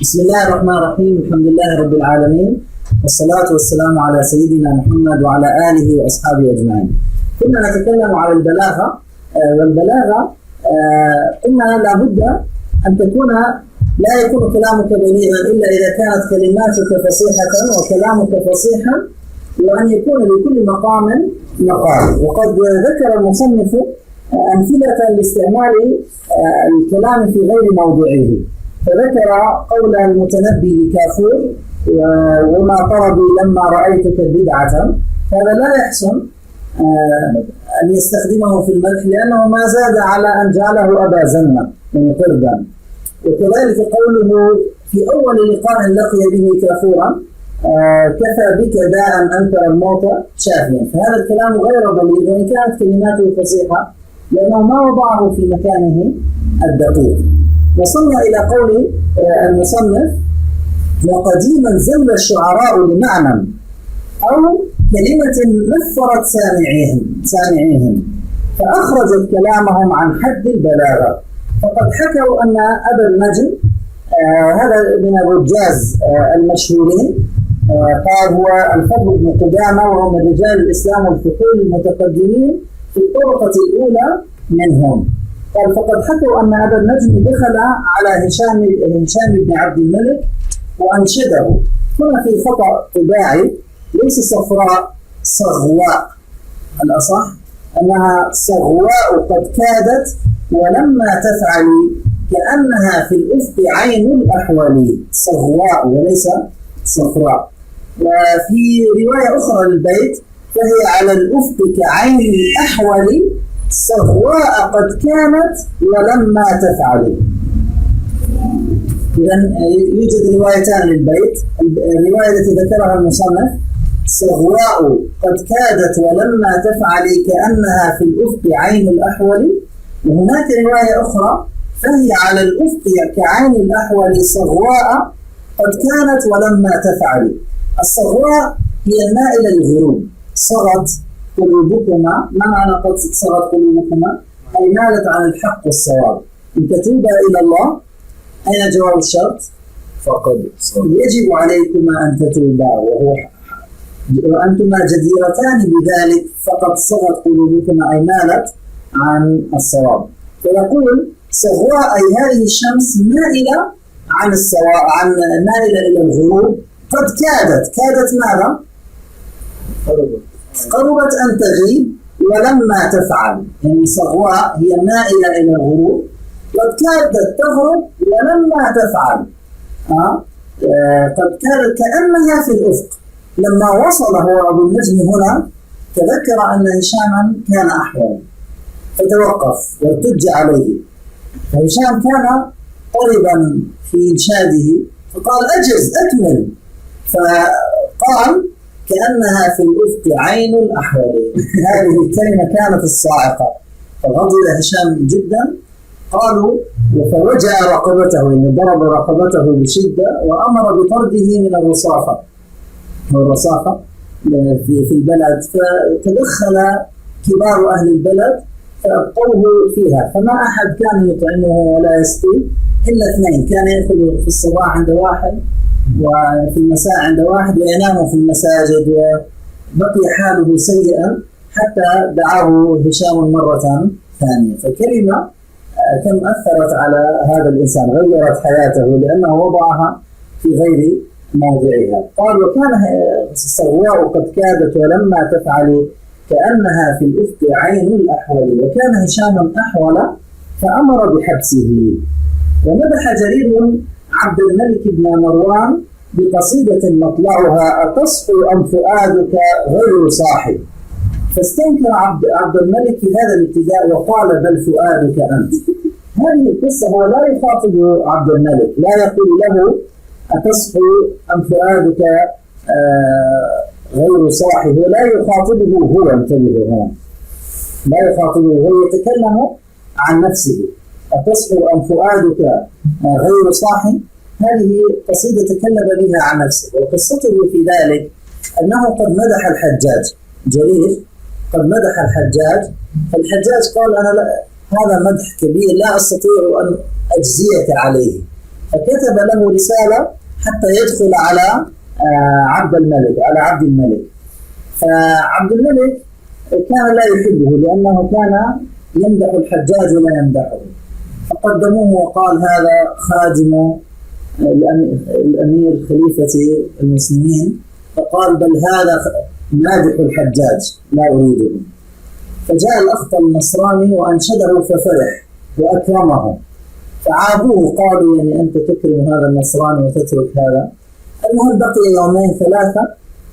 بسم الله الرحمن الرحيم. الحمد لله رب العالمين، والصلاة والسلام على سيدنا محمد وعلى آله وأصحابه أجمعين. كنا نتكلم على البلاغة، والبلاغة قلنا لابد أن تكون لا يكون كلامك بليغا إلا إذا كانت كلماتك فصيحة وكلامك فصيحا، وأن يكون لكل مقام مقال. وقد ذكر المصنف أمثلة لاستعمال الكلام في غير موضوعه، فذكر قول المتنبي لكافور: وما طربي لما رأيتك بدعة. هذا لا يحسن أن يستخدمه في المدح، لأنه ما زاد على أن جعله أبا زنة من قردا. وكذلك قوله في أول لقاء لقي به كافورا: كفى بك داء أنكر الموت شافيا. فهذا الكلام غير بليغ وإن كانت كلماته فصيحة، لأنه ما وضعه في مكانه الدقيق. وصلنا إلى قول المصنف: وقديما زل الشعراء لمعنى أو كلمة نفرت سامعيهم فأخرجت كلامهم عن حد البلاغة. فقد حكوا أن أبا النجم هذا من الرجاز المشهورين، قال هو الفضل بن قدامة، وهو من رجال الإسلام والفقول المتقدمين في الطبقة الأولى منهم. قال: فقد حكوا أن أبا النجم دخل على هشام بن عبد الملك وأنشده. هنا في خطأ طباعي، ليس صفراء، صغواء. الأصح أنها صغواء قد كادت ولما تفعلي كأنها في الأفق عين الأحول. صغواء وليس صفراء. وفي رواية أخرى للبيت: فهي على الأفق كعين الأحول صغواء قد كانت ولما تفعلي. إذن يوجد روايتان للبيت. الرواية التي ذكرها المصنف: صغواء قد كادت ولما تفعلي كأنها في الأفق عين الأحول. وهناك رواية أخرى: فهي على الأفق كعين الأحول صغواء قد كانت ولما تفعلي. الصغواء هي المائلة للغروب. صغت قلوبكما، ما معنى قد صغت قلوبكما؟ أي مالت عن الحق والصواب. إن تتوبا إلى الله، أين جواب الشرط؟ فقد يجب عليكما أن تتوبا، وأنتما جديرتان بذلك. فقد صغت قلوبكما أي مالت عن الصواب. فيقول: صغواء أي هذه الشمس مائلة عن الصواب، مائلة إلى الغروب. قد كادت ماذا؟ قربت أن تغيب ولما تفعل. يعني صغواء هي مائلة إلى الغروب، قد كادت تغرب ولما تفعل. قد كادت كأنها في الأفق. لما وصل هو أبو النجم هنا تذكر أن هشاما كان أحوال، فتوقف وارتج عليه. فهشام كان طربا في إنشاده، فقال: أجز أكمل. فقال: كأنها في الأفق عين الأحول. هذه الكلمة كانت الصاعقة، فغضب هشام جدا. قالوا: فوجع رقبته، يعني ضرب رقبته بشدة، وأمر بطرده من الرصافة في البلد. فتدخل كبار أهل البلد فأبقوه فيها، فما أحد كان يطعمه ولا يسقيه إلا اثنين. كان يأكل في الصباح عند واحد وفي المساء عند واحد، وينام في المساجد، وبقي حاله سيئا حتى دعاه هشام مرة ثانية. فكلمة كم أثرت على هذا الإنسان، غيرت حياته لأنه وضعها في غير موضعها. قال: وكان صغواء قد كادت ولما تفعل كأنها في الأفق عين الأحول. وكان هشام أحول فأمر بحبسه. ومدح جرير عبد الملك بن مروان بقصيدة مطلعها: أتصحو أم فؤادك غير صاحي. فاستنكر عبد الملك هذا الابتداء وقال: بل فؤادك أنت. هذه القصة هو لا يخاطب عبد الملك، لا يقول له أتصحو أم فؤادك غير صاحي. هو لا يخاطبه هو، انتبهوا هنا، لا يخاطبه هو، يتكلم عن نفسه. أتصحو أم فؤادك غير صاحي، هذه قصيدة تكلم بها عن نفسه. وقصته في ذلك أنه قد مدح الحجاج. جرير قد مدح الحجاج، فالحجاج قال: أنا هذا مدح كبير لا أستطيع أن أجزيك عليه. فكتب له رسالة حتى يدخل على عبد الملك. فعبد الملك كان لا يحبه لأنه كان يمدح الحجاج ولا يمدحه، فقدموه وقال هذا خادم الأمير خليفة المسلمين، فقال بل هذا مادح الحجاج لا أريده. فجاء الأخطل النصراني وأنشده ففرح وأكرمه، فعابوه قالوا يعني أنت تكرم هذا النصراني وتترك هذا. المهم بقي يومين ثلاثة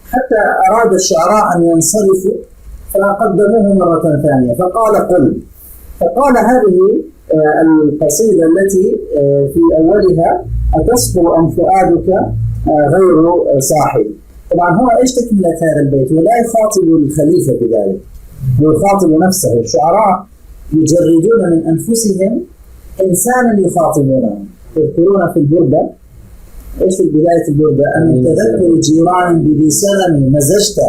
حتى أراد الشعراء أن ينصرفوا، فقدموه مرة ثانية فقال قل. فقال هذه القصيدة التي في أولها أتصفو أم فؤادك غير صاحب. طبعا هو إيش تكملة هذا البيت؟ ولا يخاطب الخليفة بذلك، هو يخاطب نفسه. الشعراء يجردون من أنفسهم إنسانا يخاطبونه. تذكرون في البردة إيش في بداية البردة؟ أن تذكر جيران بذي سلم مزجت،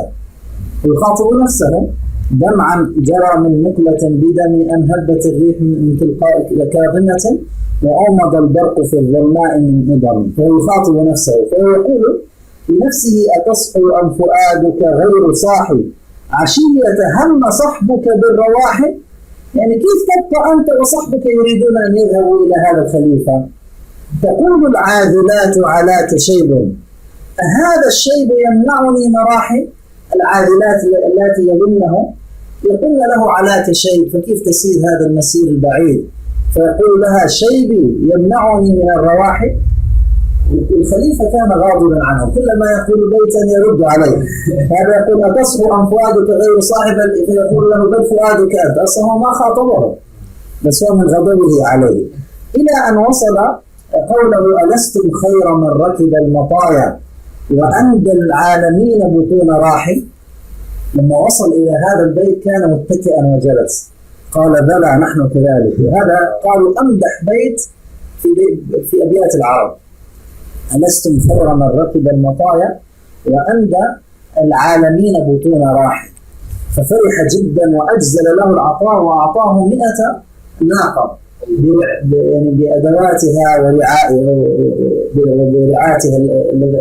ويخاطب نفسه. دمعا جرى من مقلة بدم أم هبت الريح من تلقاء كاظمة وأومض البرق في الظلماء من إضم. فهو يخاطب نفسه فهو يقول لنفسه أتصحو أم فؤادك غير صاحي عشية هم صحبك بالرواحل. يعني كيف تبقى أنت وصحبك يريدون أن يذهبوا إلى هذا الخليفة؟ تقول العاذلات علاك شيب هذا الشيب يمنعني مراحل. العاذلات التي يظنه يقول له علاك شيب، فكيف تسير هذا المسير البعيد؟ فيقول لها شيبي يمنعني من الرواحل. الخليفة كان غاضبا عنه، كلما يقول بيتا يرد عليه. هذا يقول أتصحو أم فؤادك غير صاحب، فيقول له بل فؤادك أنت. أصلا ما خاطبه بس هو من غضبه عليه، إلى أن وصل قوله ألستم خير من ركب المطايا وأندى العالمين بطون راحل. لما وصل إلى هذا البيت كان متكئا وجلس، قال بلى نحن كذلك. هذا قالوا أمدح بيت في أبيات العرب، ألستم خير من ركب المطايا وأندى العالمين بطون راحل. ففرح جدا وأجزل له العطاء وأعطاه 100 ناقة يعني بأدواتها ورعاتها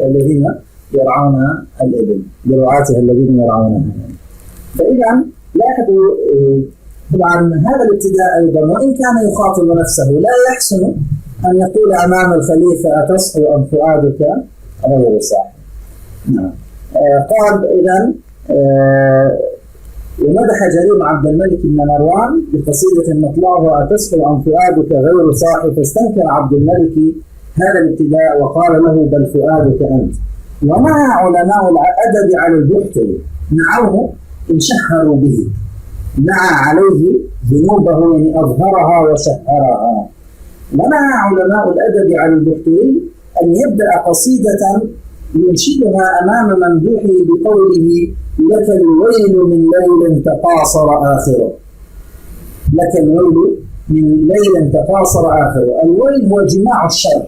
الذين يرعون الإبل، برعاتها الذين يرعونها. فإذا لاحظوا طبعا هذا الابتداء أيضا وإن كان يخاطب نفسه لا يحسن أن يقول أمام الخليفة أتصحو أم فؤادك غير صاحب. قال إذا ومدح جرير عبد الملك بن مروان بقصيدة مطلعها أتصحو أم فؤادك غير صاحب، فاستنكر عبد الملك هذا الابتداء وقال له بل فؤادك أنت. ونهى علماء الأدب على البحتري، نعوه إن شهروا به، نعى عليه ذنوبه يعني أظهرها وشهرها. ونهى علماء الأدب على البحتري أن يبدأ قصيدة ينشدها أمام ممدوحه بقوله لك الويل من ليل تقاصر آخره. لك الويل من ليل تقاصر آخره. الويل هو جماع الشر،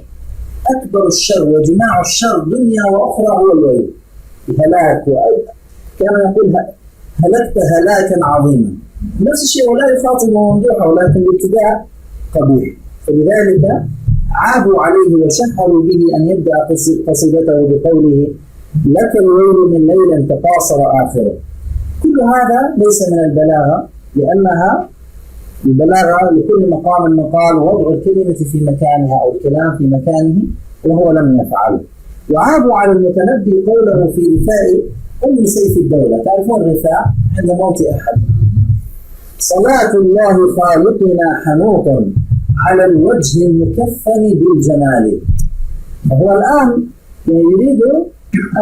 أكبر الشر وجماع الشر دنيا وأخرى هو الويل، هلاك. كما يقول هلكت هلاكا عظيما. نفس الشيء ولا يخاطب ممدوحه ولكن الابتداء قبيح، فلذلك عابوا عليه وشهروا به أن يبدأ قصيدته بقوله لك الويل من ليل تقاصر آخره. كل هذا ليس من البلاغة، لأنها البلاغة لكل مقام مقال ووضع الكلمة في مكانها أو الكلام في مكانه، وهو لم يفعله. وعابوا على المتنبي قوله في رثاء أم سيف الدولة. تعرفون الرثاء عند موت أحد. صلاة الله خالقنا حنوط على الوجه المكفن بالجمال. وهو الآن يريد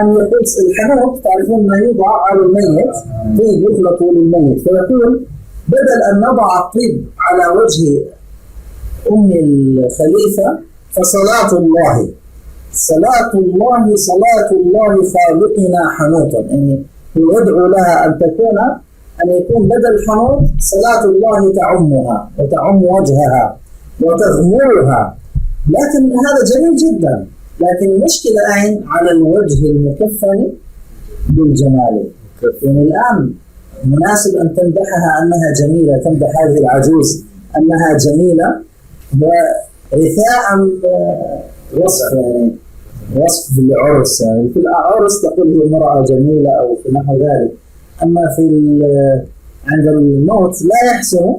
أن يقول الحنوط، تعرفون ما يوضع على الميت، طيب يخلط للميت، فيقول بدل أن نضع الطيب على وجه أم الخليفة فصلاة الله، صلاة الله، صلاة الله خالقنا حنوطا. يعني يدعو لها أن تكون أن يكون بدل حنوط صلاة الله تعمها وتعم وجهها وتغمرها. لكن هذا جميل جدا، لكن المشكلة أين؟ على الوجه المكفن بالجمال. يعني الآن مناسب أن تمدحها أنها جميلة، تمدح هذه العجوز أنها جميلة، ورثاء وصف يعني وصف العرس، يعني في العرس تقول هي امرأة جميلة أو في نحو ذلك. أما عند الموت لا يحسن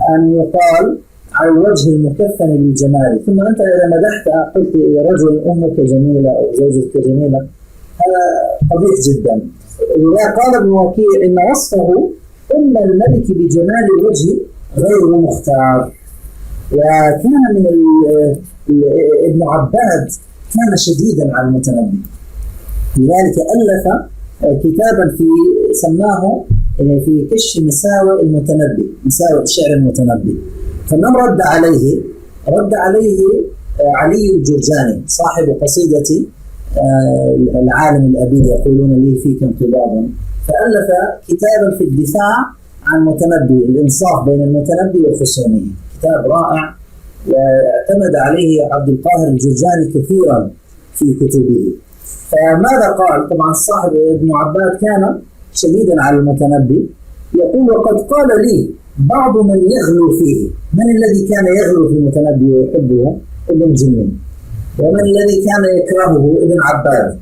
أن يقال على الوجه المكفن بالجمال. ثم أنت إذا مدحت قلت رجل أمك جميلة أو زوجتك جميلة، هذا قبيح جدا. إذا قال ابن وكيع إن وصفه أم الملك بجمال الوجه غير مختار. وكان من ابن عباد كان شديدا على المتنبي، لذلك ألف كتابا سماه في كشف مساوئ المتنبي، مساوئ شعر المتنبي. فمن رد عليه علي الجرجاني صاحب قصيدة العالم الأبي يقولون لي فيك انقباض، فألف كتابا في الدفاع عن المتنبي، الإنصاف بين المتنبي وخصومه، كتاب رائع واعتمد عليه عبد القاهر الجرجاني كثيرا في كتبه. فماذا قال؟ طبعا صاحب ابن عباد كان شديدا على المتنبي، يقول وقد قال لي بعض من يغلو فيه. من الذي كان يغلو في المتنبي ويحبه؟ ابن جنين. ومن الذي كان يكرهه؟ ابن عباد.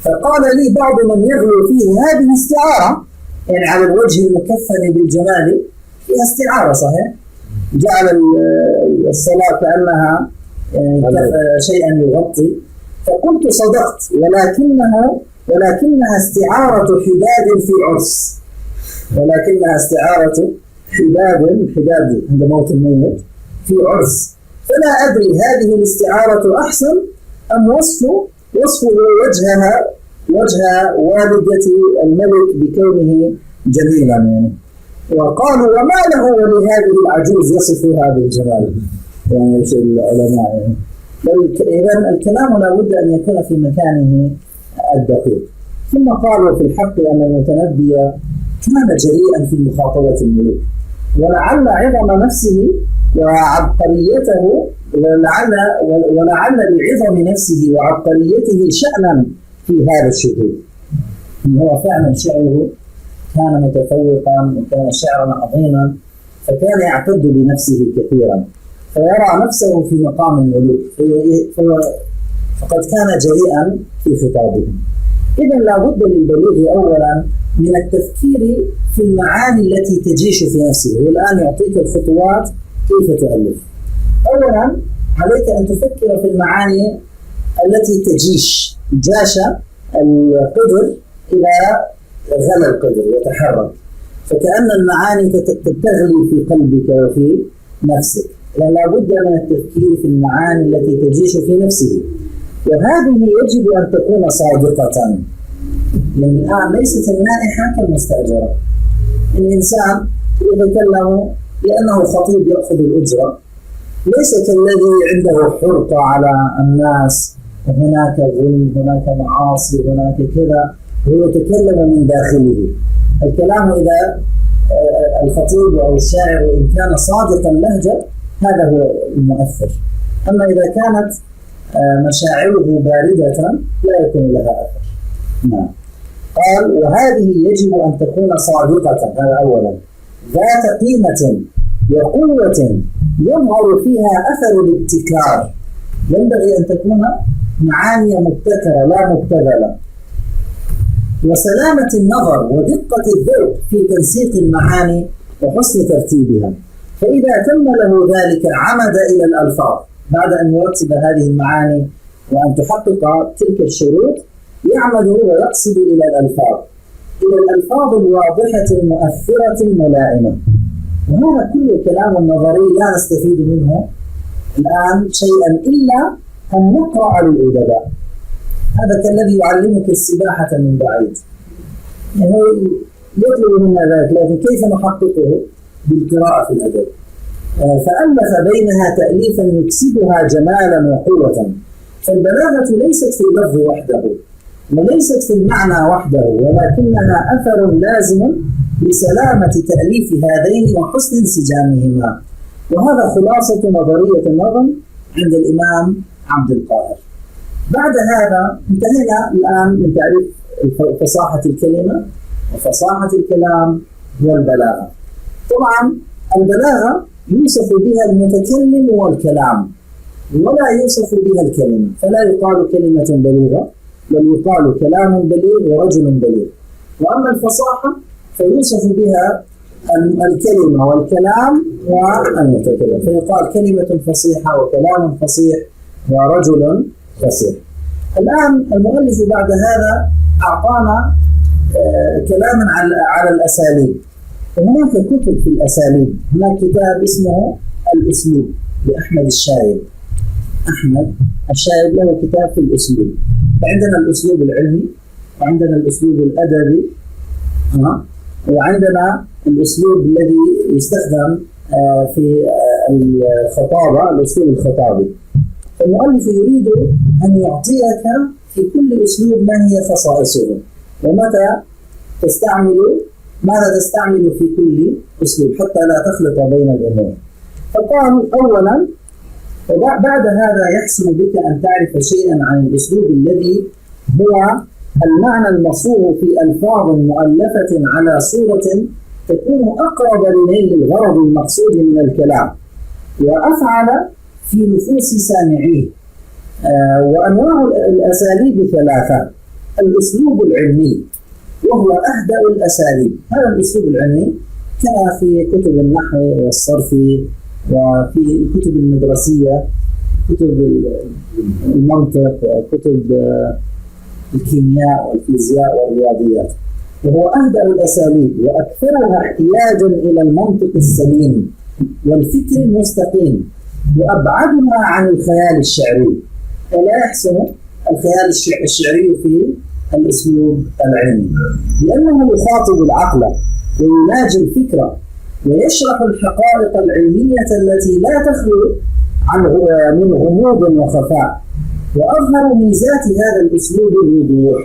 فقال لي بعض من يغلو فيه هذه استعارة، يعني على الوجه المكفن بالجمال فيها استعارة صحيح، جعل الصلاة كأنها شيئا يغطي. فقلت صدقت، ولكنها استعارة حداد في عرس، ولكنها استعارة حداد عند موت الميت في عرس. فلا أدري هذه الاستعارة أحسن أم وصفه وجه والدة الملك بكونه جميلا يعني. وقالوا وما له ولهذه العجوز يصفها بالجمال، يعني العلماء يعني. إذن الكلام لا بد أن يكون في مكانه الدقيق. ثم قالوا في الحق أن المتنبي كان جريئا في مخاطبة الملوك، ولعل عظم نفسه وعبقريته ولعل لعظم نفسه وعبقريته شأنا في هذا الشذوذ. هو فعلا شعره كان متفوقا وكان شعرا عظيما، فكان يعتد بنفسه كثيرا، فيرى نفسه في مقام الملوك، فقد كان جريئا في خطابه. إذن لا بد للبليغ أولا من التفكير في المعاني التي تجيش في نفسه، والآن يعطيك الخطوات كيف تؤلف. أولا عليك أن تفكر في المعاني التي جاش القدر إذا غلى القدر وتحرك، فكأن المعاني تغلي في قلبك وفي نفسك. لا بد من التفكير في المعاني التي تجيش في نفسه، وهذه يجب أن تكون صادقة. يعني الآن ليست النائحة كالمستأجرة. الإنسان يتكلم لأنه خطيب يأخذ الأجرة، ليس كالذي عنده حرقة على الناس، هناك ظلم، هناك معاصي، هناك كذا، هو يتكلم من داخله. الكلام إذا الخطيب أو الشاعر إن كان صادق اللهجة هذا هو المؤثر. أما إذا كانت مشاعره باردة لا يكون لها أثر. نعم. قال وهذه يجب أن تكون صادقة، هذا أولا، ذات قيمة وقوة يظهر فيها أثر الابتكار. ينبغي أن تكون معاني مبتكرة لا مبتذلة، وسلامة النظر ودقة الذوق في تنسيق المعاني وحسن ترتيبها. فإذا تم له ذلك عمد إلى الألفاظ، بعد أن يرتب هذه المعاني وأن تحقق تلك الشروط يعمد ويقصد إلى الألفاظ الواضحة المؤثرة الملائمة. وهذا كل كلام نظري لا نستفيد منه الآن شيئا إلا أن نقرأ للأدباء. هذا كالذي يعلمك السباحة من بعيد، يعني يطلب منا ذلك، لكن كيف نحققه؟ بالقراءة في الأدب. فألف بينها تأليفا يكسبها جمالا وقوة. فالبلاغة ليست في اللفظ وحده وليست في المعنى وحده، ولكنها أثر لازم لسلامة تأليف هذين وحسن انسجامهما. وهذا خلاصة نظرية النظم عند الإمام عبد القاهر. بعد هذا انتهينا الآن من تعريف فصاحة الكلمة وفصاحة الكلام والبلاغة. طبعا البلاغة يوصف بها المتكلم والكلام، ولا يوصف بها الكلمة، فلا يقال كلمة بليغة، بل يقال كلام بليغ ورجل بليغ. وأما الفصاحة فيوصف بها الكلمة والكلام والمتكلم، فيقال كلمة فصيحة وكلام فصيح ورجل فصيح. الآن المؤلف بعد هذا أعطانا كلاما على الأساليب. وهناك كتب في الأساليب، هناك كتاب اسمه الأسلوب لأحمد الشايب. أحمد الشايب له كتاب في الأسلوب. فعندنا الأسلوب العلمي، وعندنا الأسلوب الأدبي، وعندنا الأسلوب الذي يستخدم في الخطابة، الأسلوب الخطابي. المؤلف يريد أن يعطيك في كل أسلوب ما هي خصائصه، ومتى ماذا تستعمل في كل أسلوب حتى لا تخلط بين الأمور. فقال أولا: وبعد هذا يحسن بك أن تعرف شيئا عن الأسلوب الذي هو المعنى المصوغ في ألفاظ مؤلفة على صورة تكون أقرب لنيل الغرض المقصود من الكلام، وأفعل في نفوس سامعيه. وأنواع الأساليب ثلاثة: الأسلوب العلمي وهو أهدأ الأساليب، هذا الأسلوب العلمي كما في كتب النحو والصرف وفي الكتب المدرسية، كتب المنطق وكتب الكيمياء والفيزياء والرياضيات، وهو أهدأ الأساليب وأكثرها احتياجا إلى المنطق السليم والفكر المستقيم، وأبعدها عن الخيال الشعري. فلا يحسن الخيال الشعري في الأسلوب العلمي، لأنه يخاطب العقل ويناجي الفكرة ويشرح الحقائق العلمية التي لا تخلو من غموض وخفاء. وأظهر ميزات هذا الأسلوب الوضوح،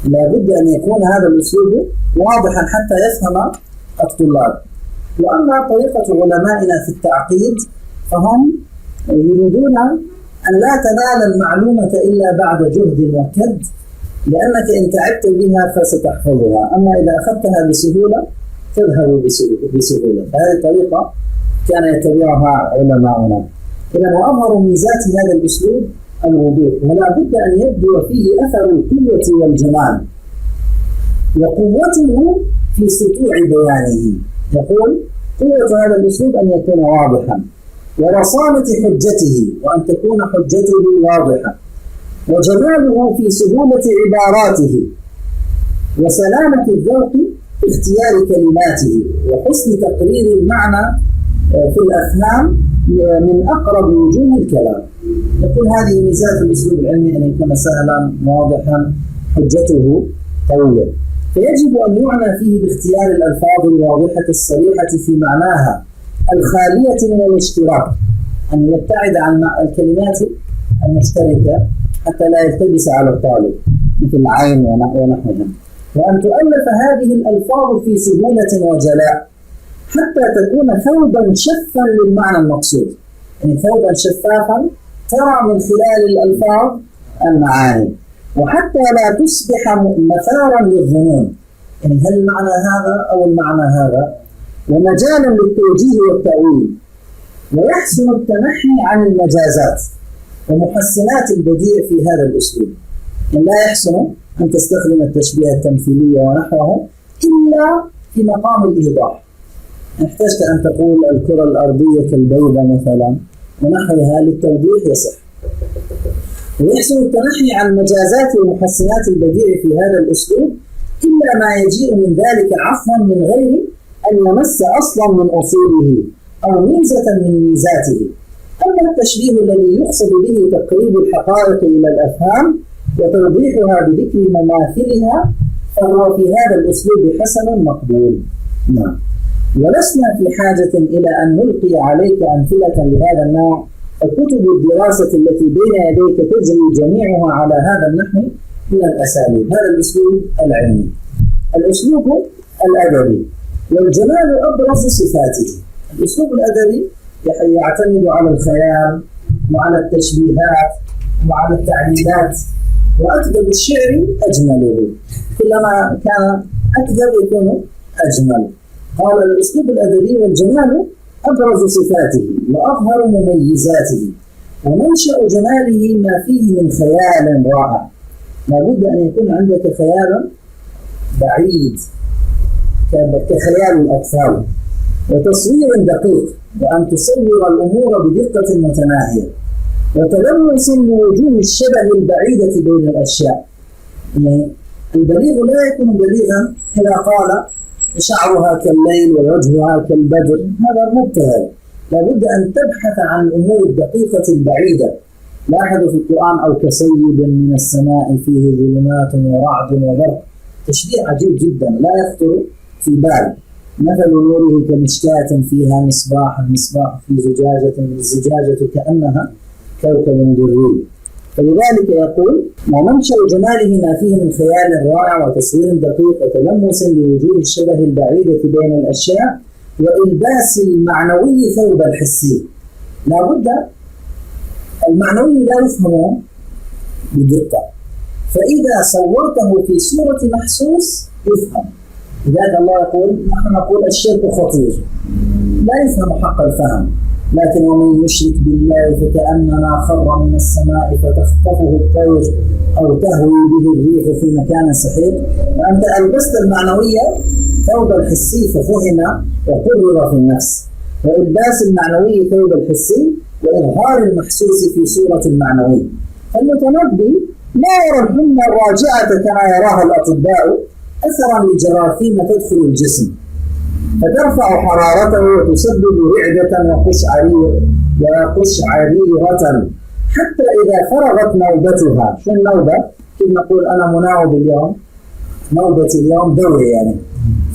لا بد أن يكون هذا الأسلوب واضحا حتى يفهم الطلاب. وأما طريقة علمائنا في التعقيد فهم يريدون أن لا تنال المعلومة إلا بعد جهد وكد، لأنك إن تعبت بها فستحفظها، أما إذا أخذتها بسهولة تذهب بسهولة. فهذه طريقة كان يتبعها علماؤنا. إذن وأظهر ميزات هذا الأسلوب الوضوح، ولا بد أن يبدو فيه أثر القوة والجمال، وقوته في سطوع بيانه. يقول: قوة هذا الأسلوب أن يكون واضحا، ورصانة حجته وأن تكون حجته واضحة، وجماله في سهولة عباراته، وسلامة الذوق في اختيار كلماته، وحسن تقرير المعنى في الأفهام من أقرب وجوه الكلام. يقول هذه ميزات الأسلوب العلمي، أن يكون سهلا واضحا حجته قوية. فيجب أن يعنى فيه باختيار الألفاظ الواضحة الصريحة في معناها الخالية من الاشتراك، أن يبتعد عن الكلمات المشتركة حتى لا يلتبس على الطالب مثل العين ونحوها، وأن تؤلف هذه الألفاظ في سهولة وجلاء حتى تكون ثوبا شفا للمعنى المقصود، يعني ثوبا شفافا ترى من خلال الألفاظ المعاني، وحتى لا تصبح مثارا للظنون، يعني هل المعنى هذا أو المعنى هذا، ومجالا للتوجيه والتأويل. ويحسن التنحي عن المجازات ومحسنات البديع في هذا الأسلوب، يعني لا يحسن أن تستخدم التشبيه التمثيلية ونحوه إلا في مقام الإيضاح. احتجت أن تقول الكرة الأرضية كالبيضة مثلا ونحوها للتوضيح يصح. ويحسن التنحي عن المجازات ومحسنات البديع في هذا الأسلوب إلا ما يجيء من ذلك عفوا من غير أن يمس أصلا من أصوله أو ميزة من ميزاته. أما التشبيه الذي يقصد به تقريب الحقائق إلى الأفهام وتوضيحها بذكر مماثلها فهو في هذا الأسلوب حسن مقبول. نعم. ولسنا في حاجة إلى أن نلقي عليك أمثلة لهذا النوع، فكتب الدراسة التي بين يديك تجري جميعها على هذا النحو من الأساليب. هذا الأسلوب العلمي. الأسلوب الأدبي، والجمال أبرز صفاته. الأسلوب الأدبي يعتمد على الخيال وعلى التشبيهات وعلى التعليلات، وأكذب الشعر أجمله، كلما كان أكذب يكون أجمل. قال الأسلوب الأدبي والجمال أبرز صفاته وأظهر مميزاته، ومنشأ جماله ما فيه من خيال رائع. لابد أن يكون عندك خيال بعيد كخيال الأطفال، وتصوير دقيق، وأن تصور الأمور بدقة متناهية، وتلمس لوجوه الشبه البعيدة بين الأشياء. يعني البليغ لا يكون بليغا إذا قال شعرها كالليل ووجهها كالبدر، هذا مبتهل. لابد أن تبحث عن الأمور الدقيقة البعيدة. لاحظوا في القرآن أو كصيب من السماء فيه ظلمات ورعد وبرق، تشبيه عجيب جدا لا يخطر في بال. مثل نوره كمشكاة فيها مصباح، المصباح في زجاجة، الزجاجة كأنها كوكب دري. فلذلك يقول: ومنشأ جماله ما فيه من خيال رائع وتصوير دقيق وتلمس لوجوه الشبه البعيدة بين الأشياء، وإلباس المعنوي ثوب الحسي. لابد المعنوي لا يفهم بدقة، فإذا صورته في صورة محسوس يفهم. لذلك الله يقول: نحن نقول الشرك خطير، لا يفهم حق الفهم. لكن ومن يشرك بالله فكأنما خر من السماء فتخطفه الطير أو تهوي به الريح في مكان سحيق. فأنت ألبست المعنوية ثوب الحسي ففهم وقرر في النفس، وإلباس المعنوي ثوب الحسي وإظهار المحسوس في صورة المعنوي. المتنبي لا يرى الحمى الراجعة كما يراها الأطباء أثرا لجراثيم تدخل الجسم فترفع حرارته وتسبب رعدة وقشعريرة حتى إذا فرغت نوبتها. شو النوبة؟ كيف نقول أنا مناوب اليوم، نوبتي اليوم دوري يعني.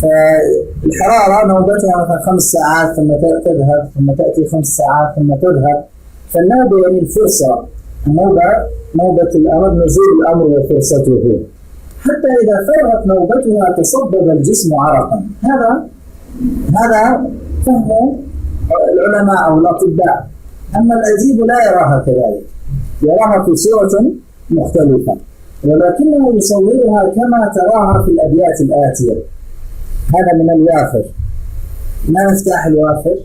فالحرارة نوبتها مثلا 5 ساعات ثم تذهب، ثم تأتي 5 ساعات ثم تذهب. فالنوبة يعني الفرصة، النوبة نوبة الأمر، نزول الأمر وفرصته. حتى إذا فرغت نوبتها تصبب الجسم عرقا. هذا فهم العلماء أو الأطباء. أما الأديب لا يراها كذلك، يراها في صورة مختلفة، ولكنه يصورها كما تراها في الأبيات الآتية. هذا من الوافر. ما مفتاح الوافر؟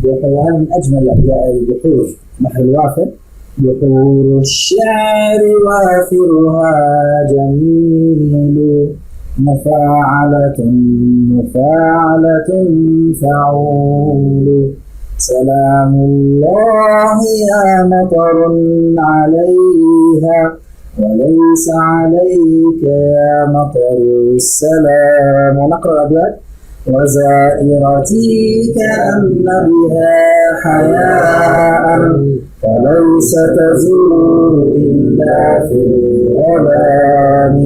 وهذا من أجمل البحور. بحر الوافر: بحور الشعر وافرها جميل، مفاعلة فعول، سلام الله يا مطر عليها، وليس عليك يا مطر السلام. ونقرأ الأبيات: وزائرتي كأن بها حياء، فليس تزور إلا في الظلام،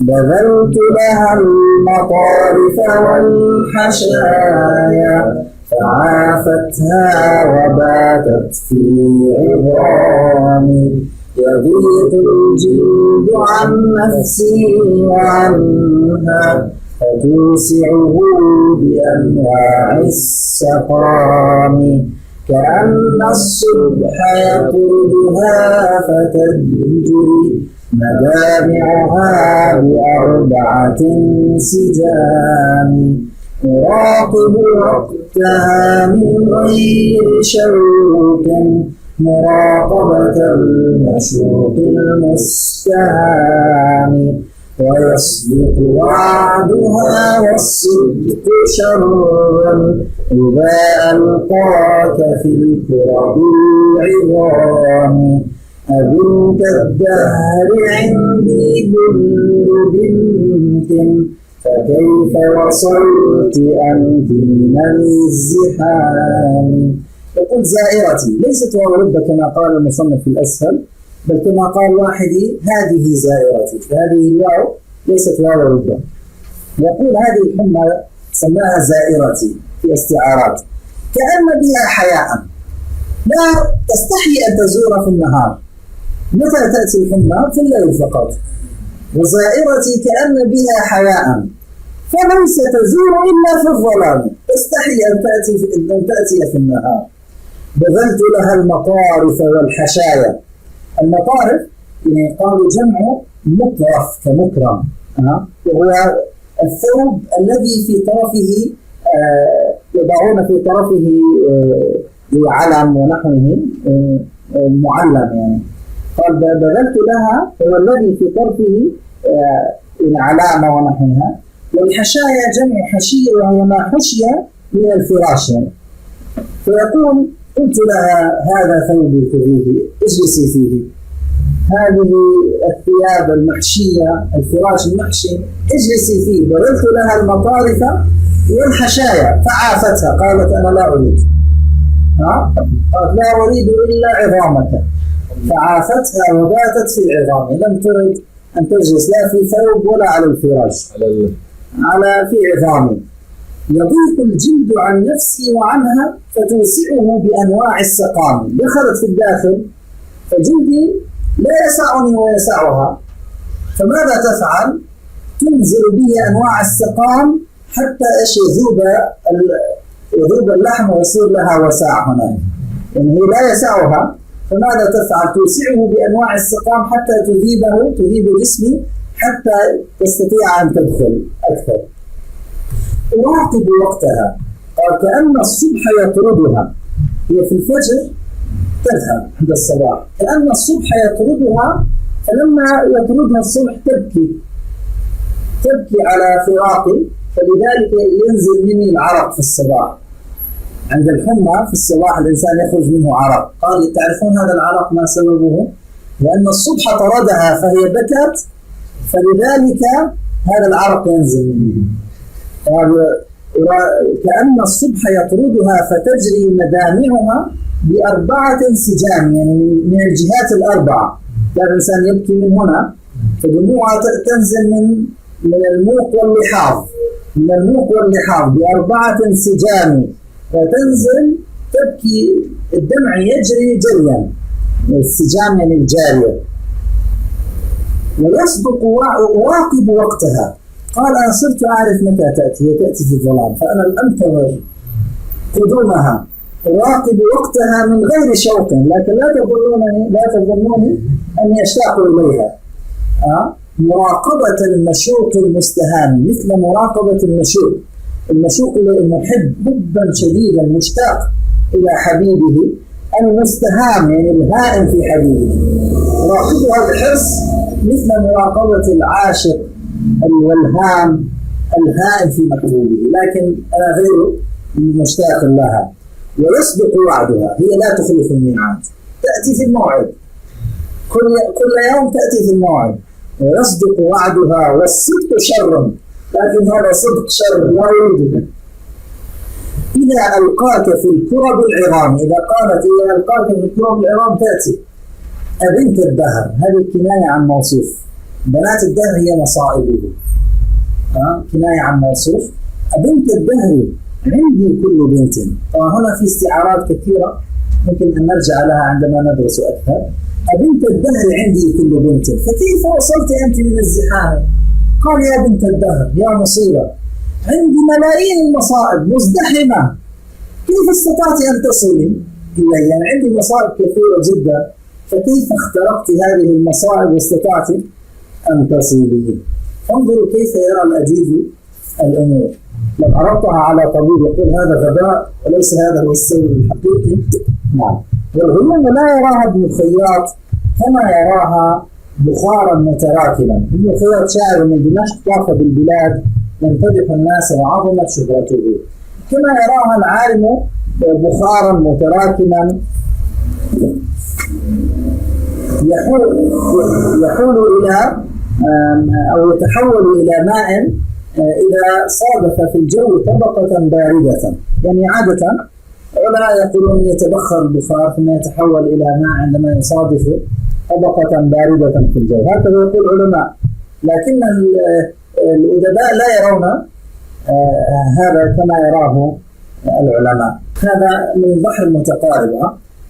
بذلت لها المطارف والحشايا، فعافتها وباتت في عظامي، يضيق الجلد عن نفسي وعنها، فتوسعه بأنواع السقام، كأن الصبح يطردها فتجري مجامعها ب4 سجام، أراقب وقتها من غير شوق، مراقبة المشوق المستهام، ويصدق وعدها والصدق شرا، إذا ألقاك في الكرب العظام، أبنت الدهر عندي كل بنت، فكيف وصلت أنت من الزحام. يقول: زائرتي ليست واو رب كما قال المصنف في الأسفل، بل كما قال واحدي: هذه زائرتي. فهذه الواو ليست واو رب. يقول: هذه الحمى سماها زائرتي في استعارات، كأن بها حياء، لا تستحي أن تزور في النهار. متى تأتي الحمى؟ في الليل فقط. وزائرتي كأن بها حياء، فليس تزور إلا في الظلام، تستحي أن تأتي في النهار. بذلت لها المطارف والحشايا. المطارف يعني قالوا جمع مطرف كمكرم، وهو الثوب الذي في طرفه يضعون في طرفه علم ونحوه، معلم يعني. قال بذلت لها، هو الذي في طرفه علامة ونحوها. والحشايا جمع حشية وهي ما حشي من الفراش يعني. فيقول قلت لها هذا ثوبي خذيه اجلسي فيه، هذه الثياب المحشية الفراش المحشي اجلسي فيه. بذلت لها المطارف والحشايا فعافتها، قالت أنا لا أريد، قالت لا أريد إلا عظامك، فعافتها وباتت في العظام، لم ترد أن تجلس لا في ثوب ولا على الفراش، على في عظامي. يضيق الجلد عن نفسي وعنها فتوسعه بأنواع السقام. دخلت في الداخل فجلدي لا يسعني ويسعها، فماذا تفعل؟ تنزل به أنواع السقام حتى يذوب اللحم ويصير لها وساع هناك، يعني هي لا يسعها، فماذا تفعل؟ توسعه بأنواع السقام حتى تذيب جسمي حتى تستطيع أن تدخل أكثر. أراقب وقتها، قال كأن الصبح يطردها، هي في الفجر تذهب عند الصباح، كأن الصبح يطردها، فلما يطردها الصبح تبكي على فراقي، فلذلك ينزل مني العرق في الصباح. عند الحمى في الصباح الإنسان يخرج منه عرق. قال تعرفون هذا العرق ما سببه؟ لأن الصبح طردها فهي بكت، فلذلك هذا العرق ينزل منه. قال كأن الصبح يطردها فتجري مدامعها بأربعة انسجام، يعني من الجهات الأربعة. كان الإنسان يبكي من هنا، فدموعها تنزل من الموق واللحاظ بأربعة انسجام، وتنزل تبكي، الدمع يجري جريا، السجام يعني الجارية. ويصدق أراقب وقتها، قال أنا صرت أعرف متى تأتي، هي تأتي في الظلام، فأنا أنتظر قدومها، أراقب وقتها من غير شوق، لكن لا تظنوني أني أشتاق إليها. مراقبة المشوق المستهام، مثل مراقبة المشوق المحب حبا شديدا مشتاق إلى حبيبه، المستهام يعني الهائم في حبيبه، مراقبها بحرص مثل مراقبة العاشق والهام الهائم في محبوبه، لكن أنا غير مشتاق لها. ويصدق وعدها، هي لا تخلف الميعاد، تأتي في الموعد، كل يوم تأتي في الموعد. ويصدق وعدها والصدق شر، لكن هذا صدق شر لا يريده. إذا ألقاك في الكرب العظام، إذا قالت إذا ألقاك في الكرب العظام تأتي. أبنت الدهر، هذه كناية عن موصوف، بنات الدهر هي مصائبه، كناية عن موصوف. أبنت الدهر عندي كل بنت. وهنا في استعارات كثيرة ممكن أن نرجع لها عندما ندرس أكثر. أبنت الدهر عندي كل بنت، فكيف وصلت أنت من الزحام؟ قال يا بنت الدهر يا مصيبة، عندي ملايين المصائب مزدحمة، كيف استطعت أن تصلي إلي؟ يعني عندي مصائب كثيرة جدا، فكيف اخترقت هذه المصائب واستطعت أن تصلي؟ فانظروا كيف يرى الأديب الأمور. لو عرضتها على طبيب يقول هذا غباء وليس هذا هو السبب الحقيقي. نعم. والغيوم لا يراها ابن الخياط كما يراها بخارا متراكبا. ابن الخياط شاعر من دمشق طاف بالبلاد يمتدح الناس وعظمت شهرته، كما يراها العالم بخارا متراكما يحول إلى أو يتحول إلى ماء إذا صادف في الجو طبقة باردة. يعني عادة ولا يقولون يتبخر البخار ثم يتحول إلى ماء عندما يصادف طبقة باردة في الجو، هكذا يقول العلماء. لكن الأدباء لا يرون هذا كما يراه العلماء. هذا من بحر متقارب.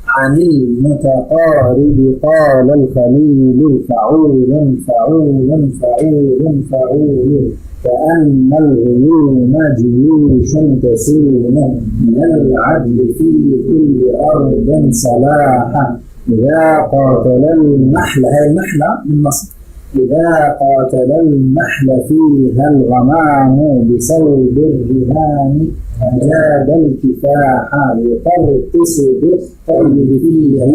عن المتقارب قال الخليل فعول فعول فعول فعول، كأن الغيوم جيوش تسون من العدل في كل أرض صلاحا. إذا قاتل النحل، هي النحلة من مصر، إذا قاتل النحل فيها الغمام بصوب الرهان أجاد الكفاح يقرطس بالطيب فيه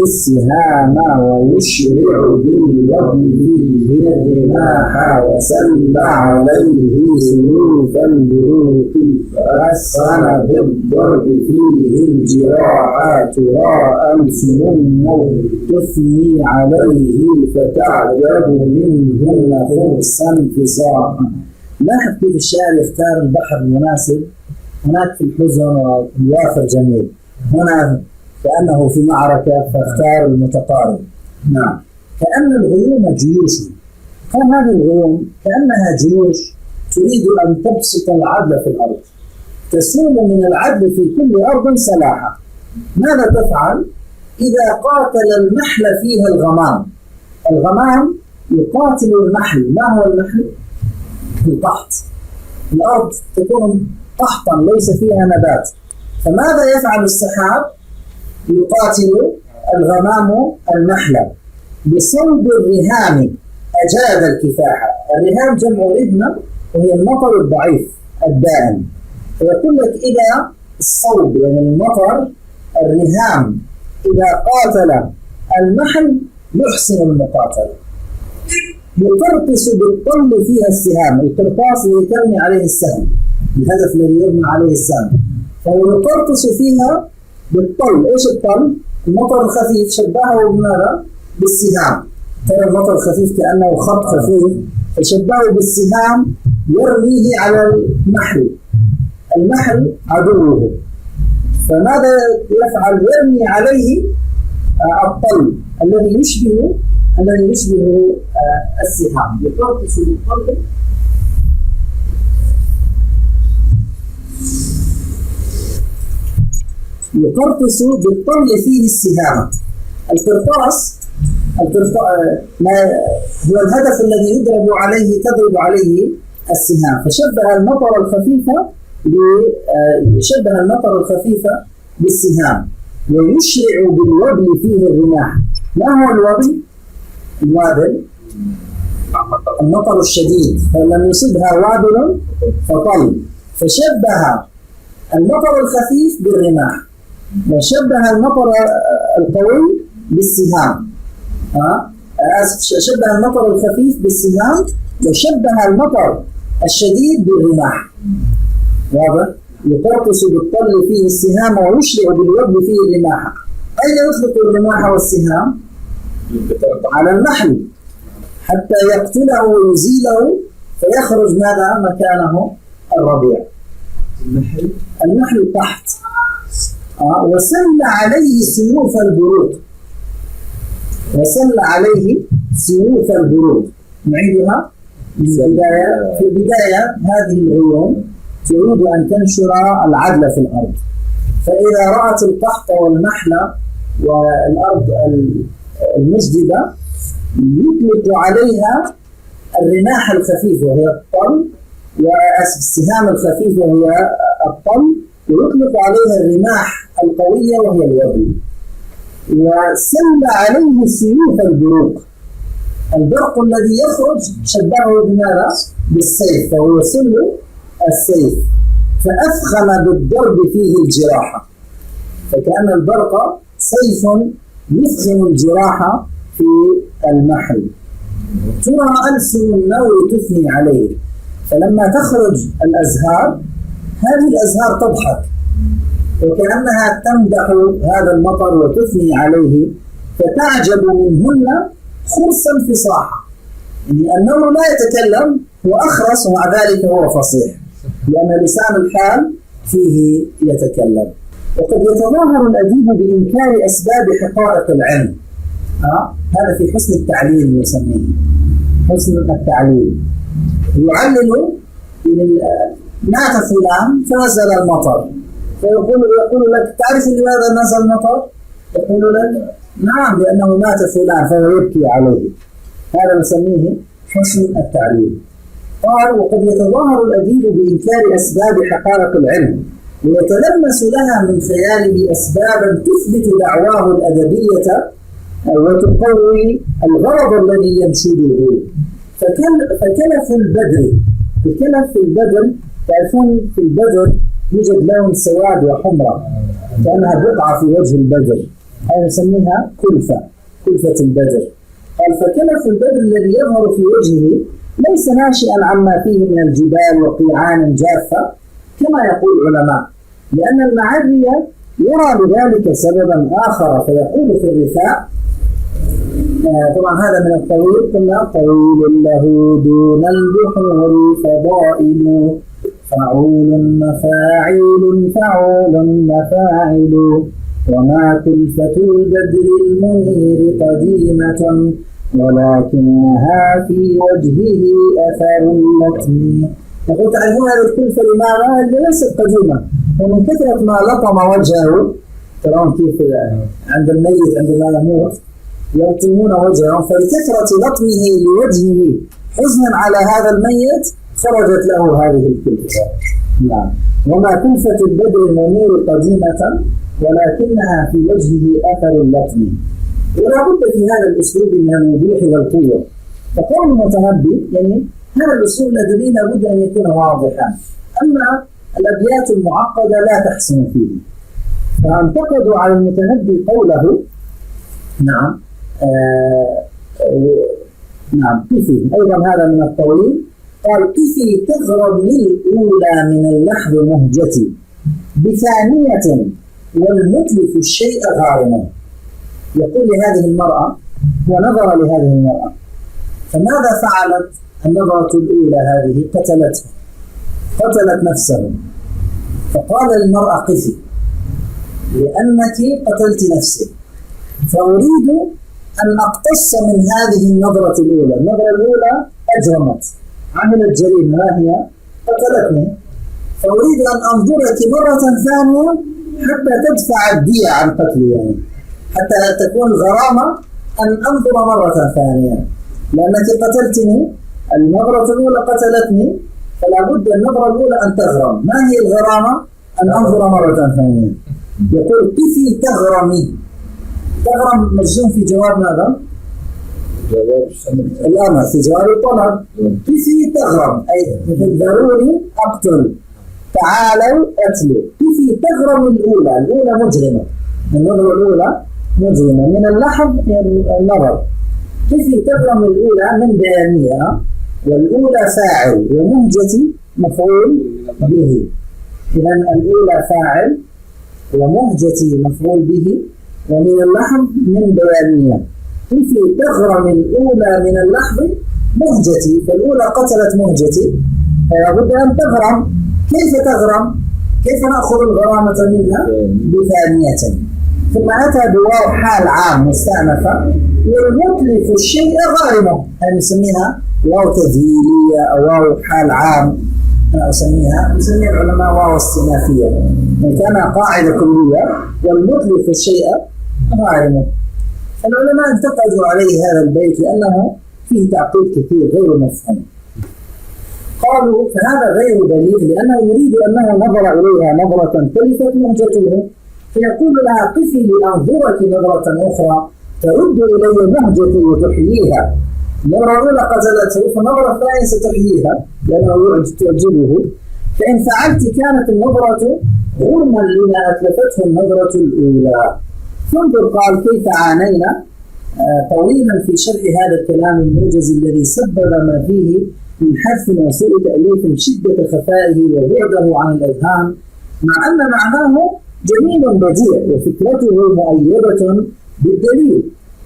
السهام ويشرع بالوبل فيه الرماح وسل عليه سيوف البروق فأسخن بالضرب فيه الجراحات راء سموم تثني عليه فتعجب منهن فرسا فصاحا. لاحظ كيف الشاعر يختار البحر المناسب. هناك في الحزن والوافر جميل، هنا كأنه في معركة فاختار المتقارب. نعم، كأن الغيوم جيوش. قال هذه الغيوم كأنها جيوش تريد أن تبسط العدل في الأرض، تسوم من العدل في كل أرض سلاحة. ماذا تفعل؟ إذا قاتل المحل فيها الغمام. الغمام يقاتل المحل. ما هو المحل؟ القحط. الأرض تكون قحطا ليس فيها نبات، فماذا يفعل السحاب؟ يقاتل الغمام المحل بصوب الرهام. أجاد الكفاح. الرهام جمع رهمة وهي المطر الضعيف الدائم. فيقول لك إذا الصوب يعني المطر الرهام إذا قاتل المحل يحسن المقاتلة. يقرطس بالطل فيها السهام. القرطاس اللي ترمي عليه السهم، الهدف الذي يرمي عليه السهم، فهو يقرطس فيها بالطل. ايش الطل؟ المطر الخفيف. شبهه بماذا؟ بالسهام. ترى المطر الخفيف كأنه خط خفيف، فشبهه بالسهام يرميه على المحل. المحل عدوه، فماذا يفعل؟ يرمي عليه الطل الذي يشبه السهام. يقرطس بالطل يقرطس بالطل فيه السهام. القرطاس هو الهدف الذي تضرب عليه السهام. فشبه المطر الخفيفة بالسهام. ويشرع بالوبل فيه الرماح. ما هو الوبل؟ الوابل المطر الشديد، فلم يصبها وابل فطل. فشبه المطر الخفيف بالرماح، وشبه المطر القوي بالسهام. شبه المطر الخفيف بالسهام، وشبه المطر الشديد بالرماح. واضح؟ يقرطس بالطل فيه السهام ويشرع بالوبل فيه الرماح. أين يطلق الرماح والسهام؟ على المحل حتى يقتله ويزيله فيخرج ماذا مكانه؟ الربيع. المحل تحت. وسل عليه سيوف البروق. وسل عليه سيوف البروق. نعيدها في البداية. هذه الغيوم تريد أن تنشر العدل في الأرض، فإذا رأت القحط والمحل والأرض المجدبة يطلق عليها الرماح الخفيف وهي الطل، والسهام الخفيف وهي الطل، ويطلق عليها الرماح القوية وهي الوبل. وسل عليه سيوف البروق. البرق الذي يخرج شبهه بماذا؟ بالسيف، فهو يسل السيف. فأفخم بالضرب فيه الجراحة. فكأن البرق سيف يفخم الجراحة في المحل. ترى ألسن النور تثني عليه. فلما تخرج الأزهار، هذه الأزهار تضحك وكأنها تمدح هذا المطر وتثني عليه، فتعجب منهن خرسا فصاحا. يعني النور لا يتكلم، هو أخرس ومع ذلك هو فصيح، لأن لسان الحال فيه يتكلم. وقد يتظاهر الأديب بإنكار أسباب حقائق العلم. هذا في حسن التعليل نسميه، حسن التعليل. يعلل مات فلان فنزل المطر، فيقول لك تعرف لماذا نزل المطر؟ يقول لك نعم لأنه مات فلان، فهو يبكي عليه. هذا نسميه حسن التعليل. قال وقد يتظاهر الأديب بإنكار أسباب حقائق العلم ويتلمس لها من خياله أسبابا تثبت دعواه الأدبية وتقوي الغرض الذي ينشده. فكلف البدر. الكلف في البدر، تعرفون في البدر يوجد لون سواد وحمرة كأنها بقعة في وجه البدر، هذا نسميها كلفة البدر. قال فكلف البدر الذي يظهر في وجهه ليس ناشئا عما فيه من الجبال وقيعان جافة كما يقول العلماء، لأن المعري يرى لذلك سببا آخر، فيقول في الرثاء طبعا هذا من الطويل، قلنا طويل له دون البحور فضائل فعول مفاعيل فعول مفاعل وما كلفة البدر المنير قديمة ولكنها في وجهه أثر اللتم. يقول تعرفون هذه الكلفة لماذا؟ هي ليست قديمة، ومن كثرة ما لطم وجهه، ترون كيف عند الميت عندما يموت يلطمون وجهه، فلكثرة لطمه لوجهه حزنا على هذا الميت خرجت له هذه الكلفة. نعم. وما كلفة البدر المنير قديمة ولكنها في وجهه أثر اللطم. ولا بد في هذا الأسلوب من الوضوح والقوة. فقول المتنبي يعني هذا الأسلوب الأدبي لابد أن يكون واضحا، أما الأبيات المعقدة لا تحسن فيه. فانتقدوا على المتنبي قوله نعم نعم كفي أيضا هذا من الطويل. قال كفي تغرب الأولى من اللحظ مهجتي بثانية والمتلف الشيء غارمه. يقول لهذه المرأة ونظر لهذه المرأة، فماذا فعلت النظرة الأولى هذه؟ قتلت نفسه. فقال للمرأة قفي لأنك قتلت نفسك، فأريد أن أقتص من هذه النظرة الأولى. النظرة الأولى أجرمت، عملت جريمة، ما هي؟ قتلتني، فأريد أن أنظرك مرة ثانية حتى تدفع الدية عن قتلي، يعني حتى تكون غرامة أن أنظر مرة ثانية، لأنك قتلتني، النظرة الأولى قتلتني، فلا بد النظرة الأولى أن تغرم. ما هي الغرامة؟ أن أنظر مرة ثانية. يقول كفي تغرمي. تغرم مرجوم في جواب ماذا؟ الأمر في جواب الطلب. كفي تغرم أي ضروري أقتل، تعالوا أتلوا. كفي تغرم الأولى مجرمة، النظرة الأولى مجرمة من اللحظ النظر. كفي تغرم الأولى من بيانية، والأولى فاعل ومهجتي مفعول به. إذا الأولى فاعل ومهجتي مفعول به، ومن اللحظ من بيانية. كفي تغرم الأولى من اللحظ مهجتي، فالأولى قتلت مهجتي فلا بد أن تغرم. كيف تغرم؟ كيف نأخذ الغرامة منها؟ بثانية. ثم أتى بواو حال عام مستأنفة، والمتلف الشيء غارمه، هذه نسميها واو تذييلية أو واو حال عام. أنا أسميها العلماء واو استئنافية، يعني كان قاعدة كلية والمتلف الشيء غارمه. العلماء انتقدوا عليه هذا البيت لأنه فيه تعقيد كثير غير مفهوم. قالوا فهذا غير دليل، لأنه يريد أنه نظر إليها نظرة تلفت مهجته، فيقول لها قفي لأنظرك نظرة أخرى ترد إلي مهجتي وتحييها. النظرة الأولى قتلته، فالنظرة الثانية ستحييها لأنه تعجبه. فإن فعلت كانت النظرة غرما لما أتلفته النظرة الأولى. فانظر قال كيف عانينا طويلا في شرح هذا الكلام الموجز الذي سبب ما فيه من حذف وسوء تأليف شدة خفائه وبعده عن الأذهان، مع أن معناه جميل بديع وفكرته مؤيدة بالدليل.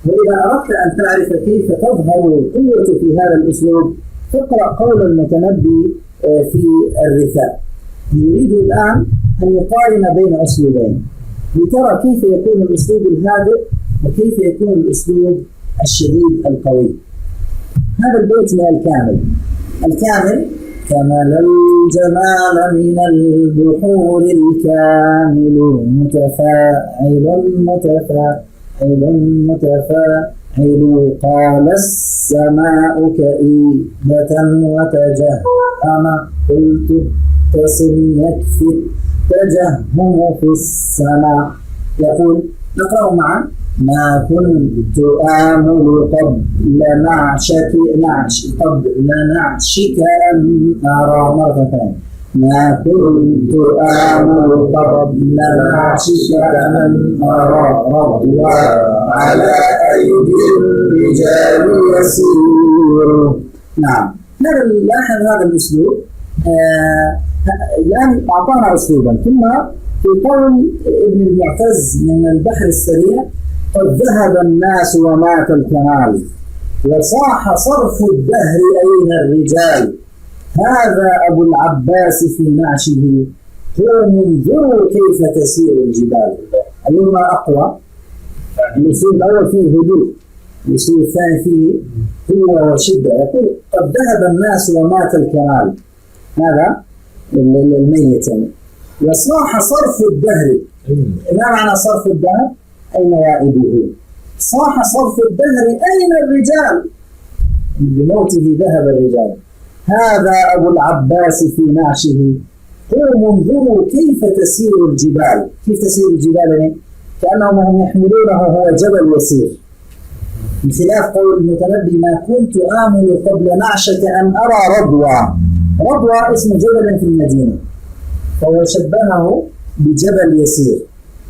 وإذا أردت أن تعرف كيف تظهر القوة في هذا الأسلوب فاقرأ قول المتنبي في الرثاء. يريد الآن أن يقارن بين أسلوبين لترى كيف يكون الأسلوب الهادئ وكيف يكون الأسلوب الشديد القوي. هذا البيت من الكامل كمل الجمال من البحور الكامل متفاعل قال السماء كئيبة وتجهم قلت ابتسم يكفي تجهم في السماء. يقول نقرأ معا ما كنت آمل قبل نعشك أن أرى مرة ثانية ما كنت آمل قبل معشك أن أرى رضوى على أيدي الرجال يسير. نعم، لاحظ هذا الأسلوب. الآن أعطانا أسلوبا، ثم في قول ابن المعتز من البحر السريع: قد ذهب الناس ومات الكمال وصاح صرف الدهر أين الرجال، هذا أبو العباس في نعشه، قوموا انظروا كيف تسير الجبال. أيهما أقوى؟ الأسلوب الأول فيه هدوء، الأسلوب الثاني فيه قوة وشدة. يقول قد ذهب الناس ومات الكمال، هذا الميت يعني. وصاح صرف الدهر، ما معنى صرف الدهر؟ أين وائده؟ صاح صرف الدهر أين الرجال؟ بموته ذهب الرجال، هذا أبو العباس في نعشه، قوموا انظروا كيف تسير الجبال. كيف تسير الجبال؟ يعني كأنهم هم يحملونه هو جبل يسير، بخلاف قول المتنبي: ما كنت آمل قبل نعشك أن أرى رضوى. رضوى اسم جبل في المدينة، فهو شبهه بجبل يسير.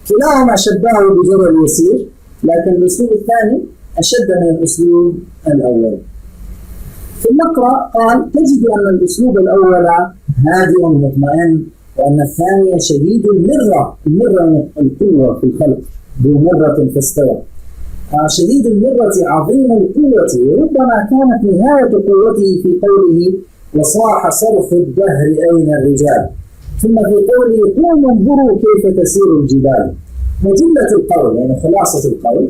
كلاهما شبهه بجبل يسير، لكن الأسلوب الثاني أشد من الأسلوب الأول. في المقرأ قال: تجد أن الأسلوب الأول هادئ مطمئن، وأن الثاني شديد المرة. المرة القوة في الخلق، ذو مرة فاستوى. شديد المرة عظيم القوة، وربما كانت نهاية قوته في قوله: وصاح صرف الدهر أين الرجال. ثم في قوله: قوموا انظروا كيف تسير الجبال. وجملة القول يعني خلاصة القول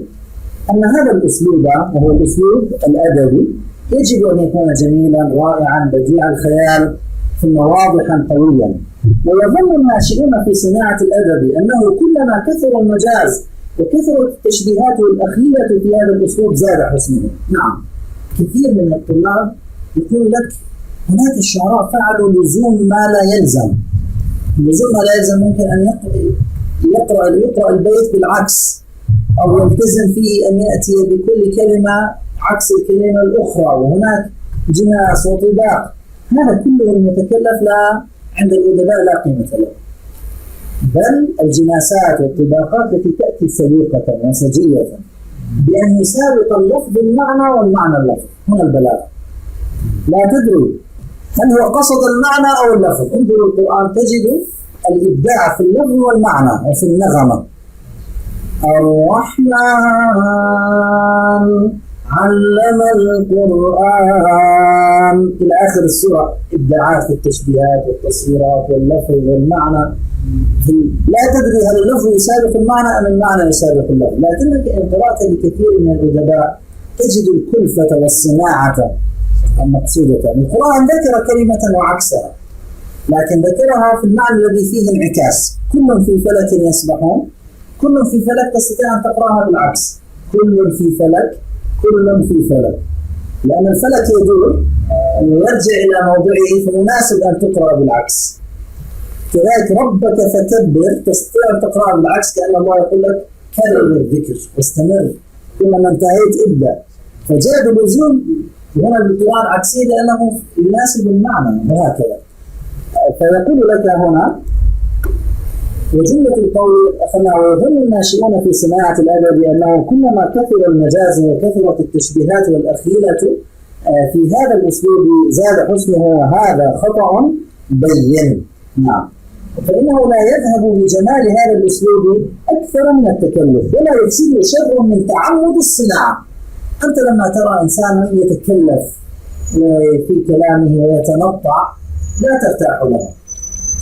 أن هذا الأسلوب وهو الأسلوب الأدبي يجب أن يكون جميلا رائعا بديع الخيال، ثم واضحا قويا. ويظن الناشئون في صناعة الأدب أنه كلما كثر المجاز وكثرت التشبيهات والأخيلة في هذا الأسلوب زاد حسنه. نعم، كثير من الطلاب يقول لك هناك الشعراء فعلوا لزوم ما لا يلزم. لزوم ما لا يلزم ممكن أن يقرأ البيت بالعكس، أو يلتزم فيه أن يأتي بكل كلمة عكس الكلمة الأخرى، وهناك جناس وطباق. هذا كله المتكلف لا عند الأدباء لا قيمة له، بل الجناسات والطباقات التي تأتي سليقة وسجية بأن يسابق اللفظ المعنى والمعنى اللفظ. هنا البلاغة، لا تدري هل هو قصد المعنى أو اللفظ. انظروا القرآن تجد الإبداع في اللفظ والمعنى وفي النغمة. الرحمن علم القرآن إلى آخر السورة، إبداعات في التشبيهات والتصويرات واللفظ والمعنى. لا تدري هل اللفظ يسابق المعنى أم المعنى يسابق اللفظ. لكنك إن قرأت لكثير من الأدباء تجد الكلفة والصناعة المقصودة. القرآن ذكر كلمة وعكسها، لكن ذكرها في المعنى الذي فيه انعكاس. كل في فلك يسبحون، كل في فلك تستطيع أن تقرأها بالعكس، كل في فلك، كل في فلك، لأن الفلك يدور ويرجع إلى موضعه، فمناسب أن تقرأ بالعكس. كذلك ربك فكبر تستطيع أن تقرأ بالعكس، كأن الله يقول لك كرر الذكر واستمر، كلما انتهيت ابدأ. فجاء بلزوم هنا بالقرآن عكسي لأنه يناسب المعنى وهكذا. فيقول لك هنا: وجملة القول أخذنا: ويظن الناشئون في صناعة الأدب أنه كلما كثر المجاز وكثرت التشبيهات والأخيلة في هذا الأسلوب زاد حسنه، وهذا خطأ بين. نعم، فإنه لا يذهب بجمال هذا الأسلوب أكثر من التكلف، ولا يفسد شر من تعمد الصناعة. أنت لما ترى إنسانا يتكلف في كلامه ويتنطع لا ترتاح له،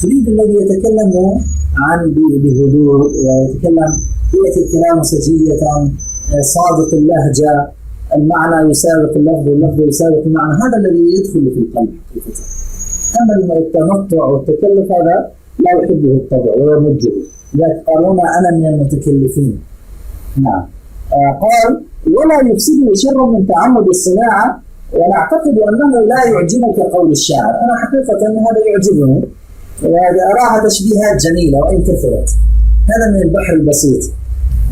تريد الذي يتكلم عن بهدوء ويتكلم يأتي الكلام سجية صادق اللهجة، المعنى يسابق اللفظ واللفظ يسابق المعنى. هذا الذي يدخل في القلب حقيقة. أما التنطع والتكلف هذا لا يحبه الطبع ويمجه، لذلك قالون أنا من المتكلفين. نعم، قال: ولا يفسد شر من تعمد الصناعة. ونعتقد أنه لا يعجبك قول الشاعر. أنا حقيقة أن هذا يعجبني، أراها تشبيهات جميلة وإن كثرت. هذا من البحر البسيط.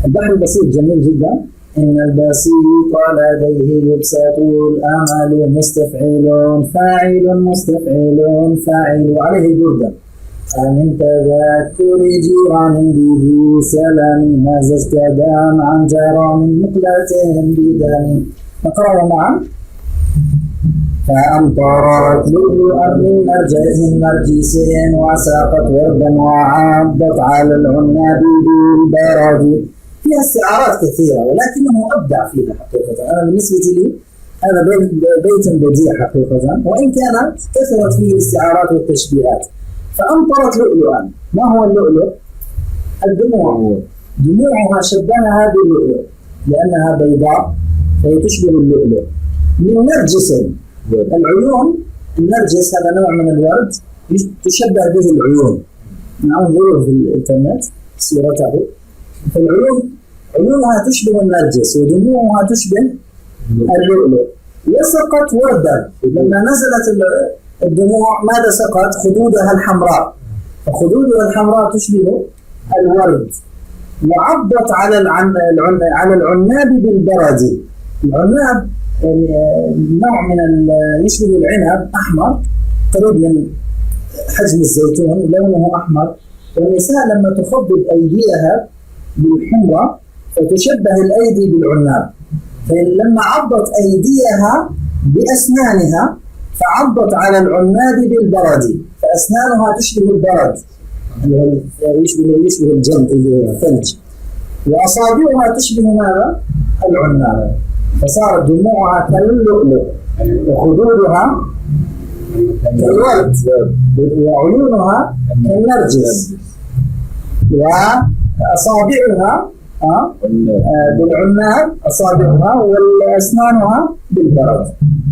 البحر البسيط جميل جدا، إن البسيط لديه يبسط الأمل مستفعل فاعل مستفعل فاعل عليه البردة من تذكر جيران به سلام مزجت دام عن جرام مقلة بدم. نقرأ معا. فأمطرت لؤلؤا من نرجس وساقت وردا وعضت على العناب بالبرد. فيها استعارات كثيرة ولكنه أبدع فيها حقيقة. أنا بالنسبة لي هذا بيت بديع حقيقة، وإن كانت كثرت فيه الاستعارات والتشبيهات. فأمطرت لؤلؤا. ما هو اللؤلؤ؟ الدموع. دموعها شبهها باللؤلؤ لأنها بيضاء فهي تشبه اللؤلؤ. من نرجس. العيون، النرجس هذا نوع من الورد تشبه به العيون. انظروا في الإنترنت صورته. فالعيون عيونها تشبه النرجس ودموعها تشبه اللؤلؤ. وسقت وردا. لما نزلت الدموع ماذا سقط؟ خدودها الحمراء، فخدودها الحمراء تشبه الورد. وعضت على العناب بالبرد. العناب نوع من يشبه العنب، أحمر قريب من حجم الزيتون، لونه أحمر. والنساء لما تخضب أيديها بالحمرة فتشبه الأيدي بالعناب. فلما عضت أيديها بأسنانها فعضت على العناب بالبرد، فأسنانها تشبه البرد يشبه الثلج. وأصابعها تشبه ماذا؟ العناب. فصارت دموعها كاللؤلؤ وخدودها كالورد وعيونها كالنرجس وأصابعها بالعناب أصابعها وأسنانها بالبرد.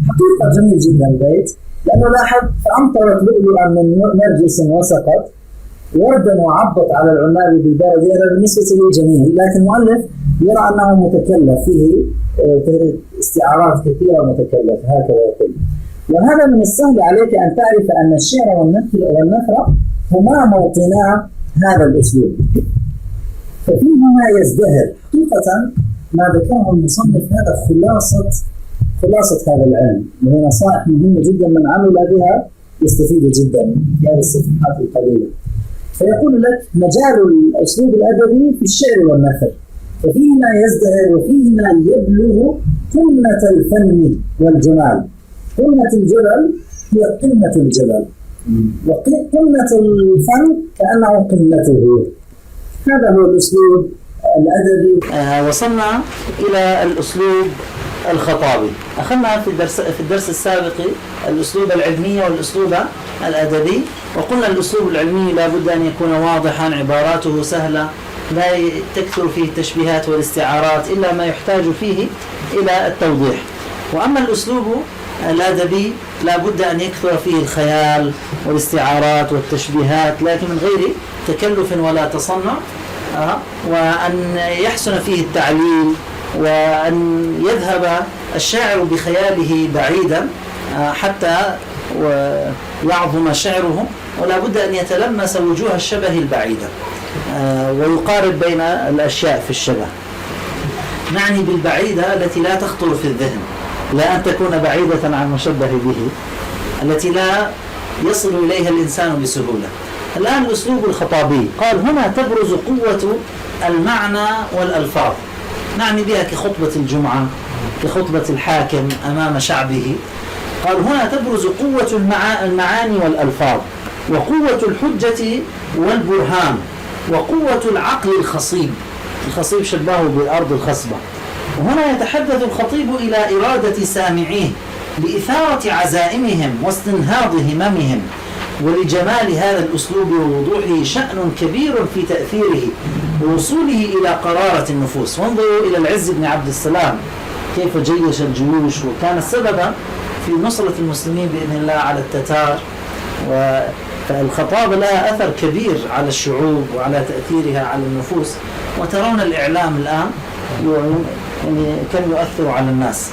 حقيقة جميل جدا البيت، لأنه لاحظ فأمطرت لؤلؤا من نرجس وسقط وردا وعضت على العناب بالبرد. هذا بالنسبة لي جميل، لكن المؤلف يرى أنه متكلف فيه استعارات كثيرة متكلفة هكذا يقول. وهذا من السهل عليك أن تعرف أن الشعر والنثر هما موطنا هذا الأسلوب. ففيهما يزدهر حقيقة ما ذكره المصنف. هذا خلاصة هذا العلم، وهي نصائح مهمة جدا من عمل بها يستفيد جدا في هذه الصفحات القليلة. فيقول لك مجال الأسلوب الأدبي في الشعر والنثر، ففيهما يزدهر وفيهما يبلغ قمة الفن والجمال. قمة الجبل هي قمة الجبل، وقمة الفن كأنه قمته. هذا هو الأسلوب الأدبي. وصلنا إلى الأسلوب الخطابي. أخذنا في الدرس السابق الأسلوب العلمي والأسلوب الأدبي، وقلنا الأسلوب العلمي لا بد أن يكون واضحا، عباراته سهلة، لا تكثر فيه التشبيهات والاستعارات إلا ما يحتاج فيه إلى التوضيح. وأما الأسلوب الأدبي لا بد أن يكثر فيه الخيال والاستعارات والتشبيهات، لكن من غير تكلف ولا تصنع، وأن يحسن فيه التعليل، وأن يذهب الشاعر بخياله بعيدا حتى يعظم شعره، ولا بد أن يتلمس وجوه الشبه البعيدة ويقارب بين الأشياء في الشبه. نعني بالبعيدة التي لا تخطر في الذهن، لا أن تكون بعيدة عن مشبه به، التي لا يصل إليها الإنسان بسهولة. الآن الأسلوب الخطابي قال هنا تبرز قوة المعنى والألفاظ، نعني بها كخطبة الجمعة، كخطبة الحاكم أمام شعبه. قال هنا تبرز قوة المعاني والألفاظ، وقوة الحجة والبرهان، وقوة العقل الخصيب. الخصيب شبهه بالأرض الخصبة. وهنا يتحدث الخطيب إلى إرادة سامعيه بإثارة عزائمهم واستنهاض هممهم. ولجمال هذا الأسلوب ووضوحه شأن كبير في تأثيره ووصوله إلى قرارة النفوس. وانظروا إلى العز بن عبد السلام كيف جيش الجيوش وكان سببا في نصرة المسلمين بإذن الله على التتار. فالخطابة لها أثر كبير على الشعوب وعلى تأثيرها على النفوس. وترون الإعلام الآن يعني كم يؤثر على الناس.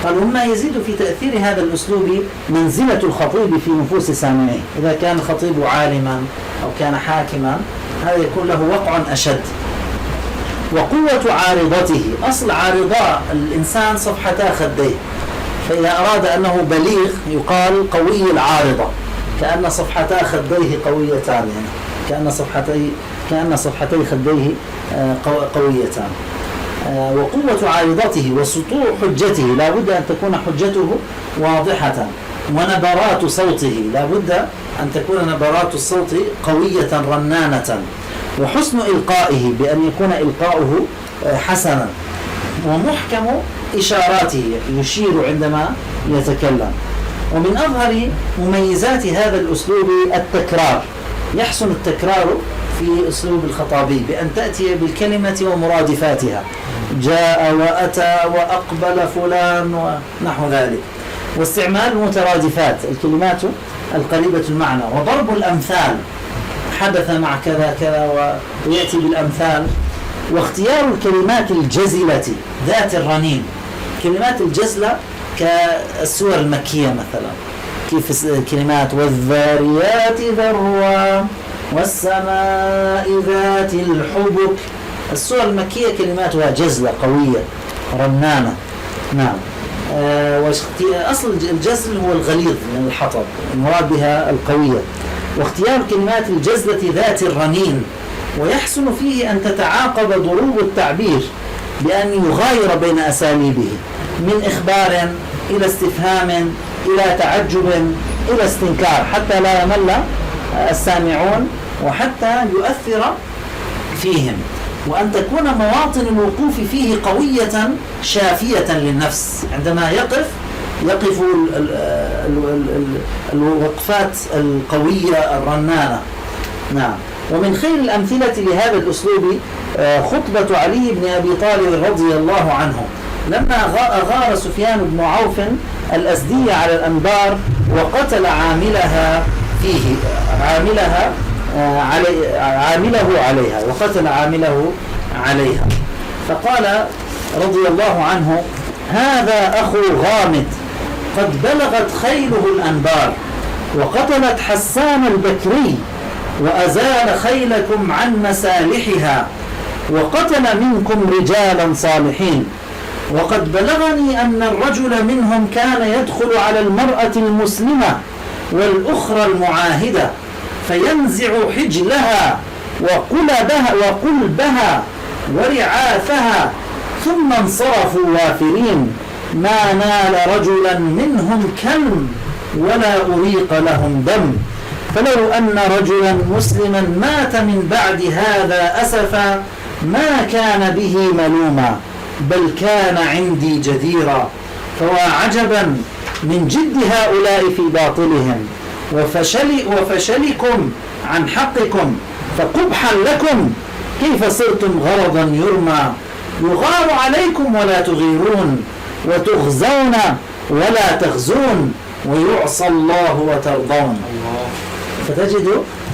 قالوا مما يزيد في تأثير هذا الأسلوب منزلة الخطيب في نفوس سامعيه. إذا كان الخطيب عالما أو كان حاكما هذا يكون له وقع أشد. وقوة عارضته. أصل عارضاء الإنسان صفحتا خديه، فإذا أراد أنه بليغ يقال قوي العارضة، كأن صفحتا خديه قويتان، يعني كأن صفحتي خديه قويتان. وقوة عارضته وسطوع حجته، لا بد أن تكون حجته واضحة. ونبرات صوته، لا بد أن تكون نبرات الصوت قوية رنانة. وحسن إلقائه، بأن يكون إلقاؤه حسنا. ومحكم إشاراته، يشير عندما يتكلم. ومن أظهر مميزات هذا الأسلوب التكرار، يحسن التكرار في أسلوب الخطابي بأن تأتي بالكلمة ومرادفاتها، جاء وأتى وأقبل فلان ونحو ذلك. واستعمال المترادفات، الكلمات القريبة المعنى. وضرب الأمثال، حدث مع كذا كذا ويأتي بالأمثال. واختيار الكلمات الجزلة ذات الرنين، كلمات الجزلة كالسور المكية مثلا، كيف كلمات والذاريات ذروا والسماء ذات الحبك. السور المكية كلماتها جزلة قوية رنانة. نعم. أصل الجزل هو الغليظ من الحطب، المراد بها القوية. واختيار كلمات الجزلة ذات الرنين. ويحسن فيه أن تتعاقب ضروب التعبير بأن يغاير بين أساليبه، من إخبار إلى استفهام إلى تعجب إلى استنكار، حتى لا يمل السامعون وحتى يؤثر فيهم. وأن تكون مواطن الوقوف فيه قوية شافية للنفس، عندما يقف الوقفات القوية الرنانة. نعم. ومن خير الأمثلة لهذا الأسلوب خطبة علي بن أبي طالب رضي الله عنه، لما أغار سفيان بن عوف الأزدي على الأنبار وقتل عامله عليها، وقتل عامله عليها. فقال رضي الله عنه: هذا أخو غامد قد بلغت خيله الأنبار وقتلت حسان البكري وأزال خيلكم عن مسالحها وقتل منكم رجالا صالحين. وقد بلغني أن الرجل منهم كان يدخل على المرأة المسلمة والأخرى المعاهدة فينزع حجلها وقلبها ورعاثها ثم انصرفوا وافرين، ما نال رجلا منهم كلم ولا أريق لهم دم. فلو أن رجلا مسلما مات من بعد هذا أسفا ما كان به ملوما، بل كان عندي جديرا. فواعجبا من جد هؤلاء في باطلهم وفشلكم عن حقكم، فقبحا لكم كيف صرتم غرضا يرمى، يغار عليكم ولا تغيرون، وتغزون ولا تغزون، ويعصى الله وترضون. فتجد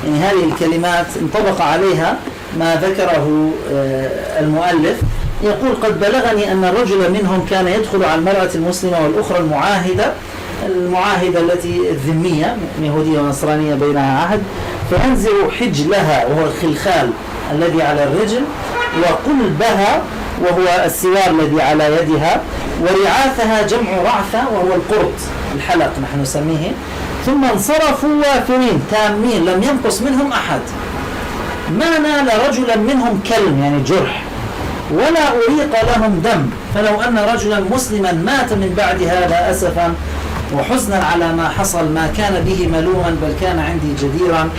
يعني هذه الكلمات انطبق عليها ما ذكره المؤلف. يقول: قد بلغني أن الرجل منهم كان يدخل على المرأة المسلمة والأخرى المعاهدة التي الذمية يهودية ونصرانية بينها عهد، فينزع حجلها وهو الخلخال الذي على الرجل، وقلبها وهو السوار الذي على يدها، ورعاثها جمع رعثة وهو القرط الحلق نحن نسميه، ثم انصرفوا وافرين تامين لم ينقص منهم أحد، ما نال رجلا منهم كلم يعني جرح ولا أريق لهم دم. فلو أن رجلا مسلما مات من بعد هذا أسفا وحزنا على ما حصل ما كان به ملوما، بل كان عندي جديرا.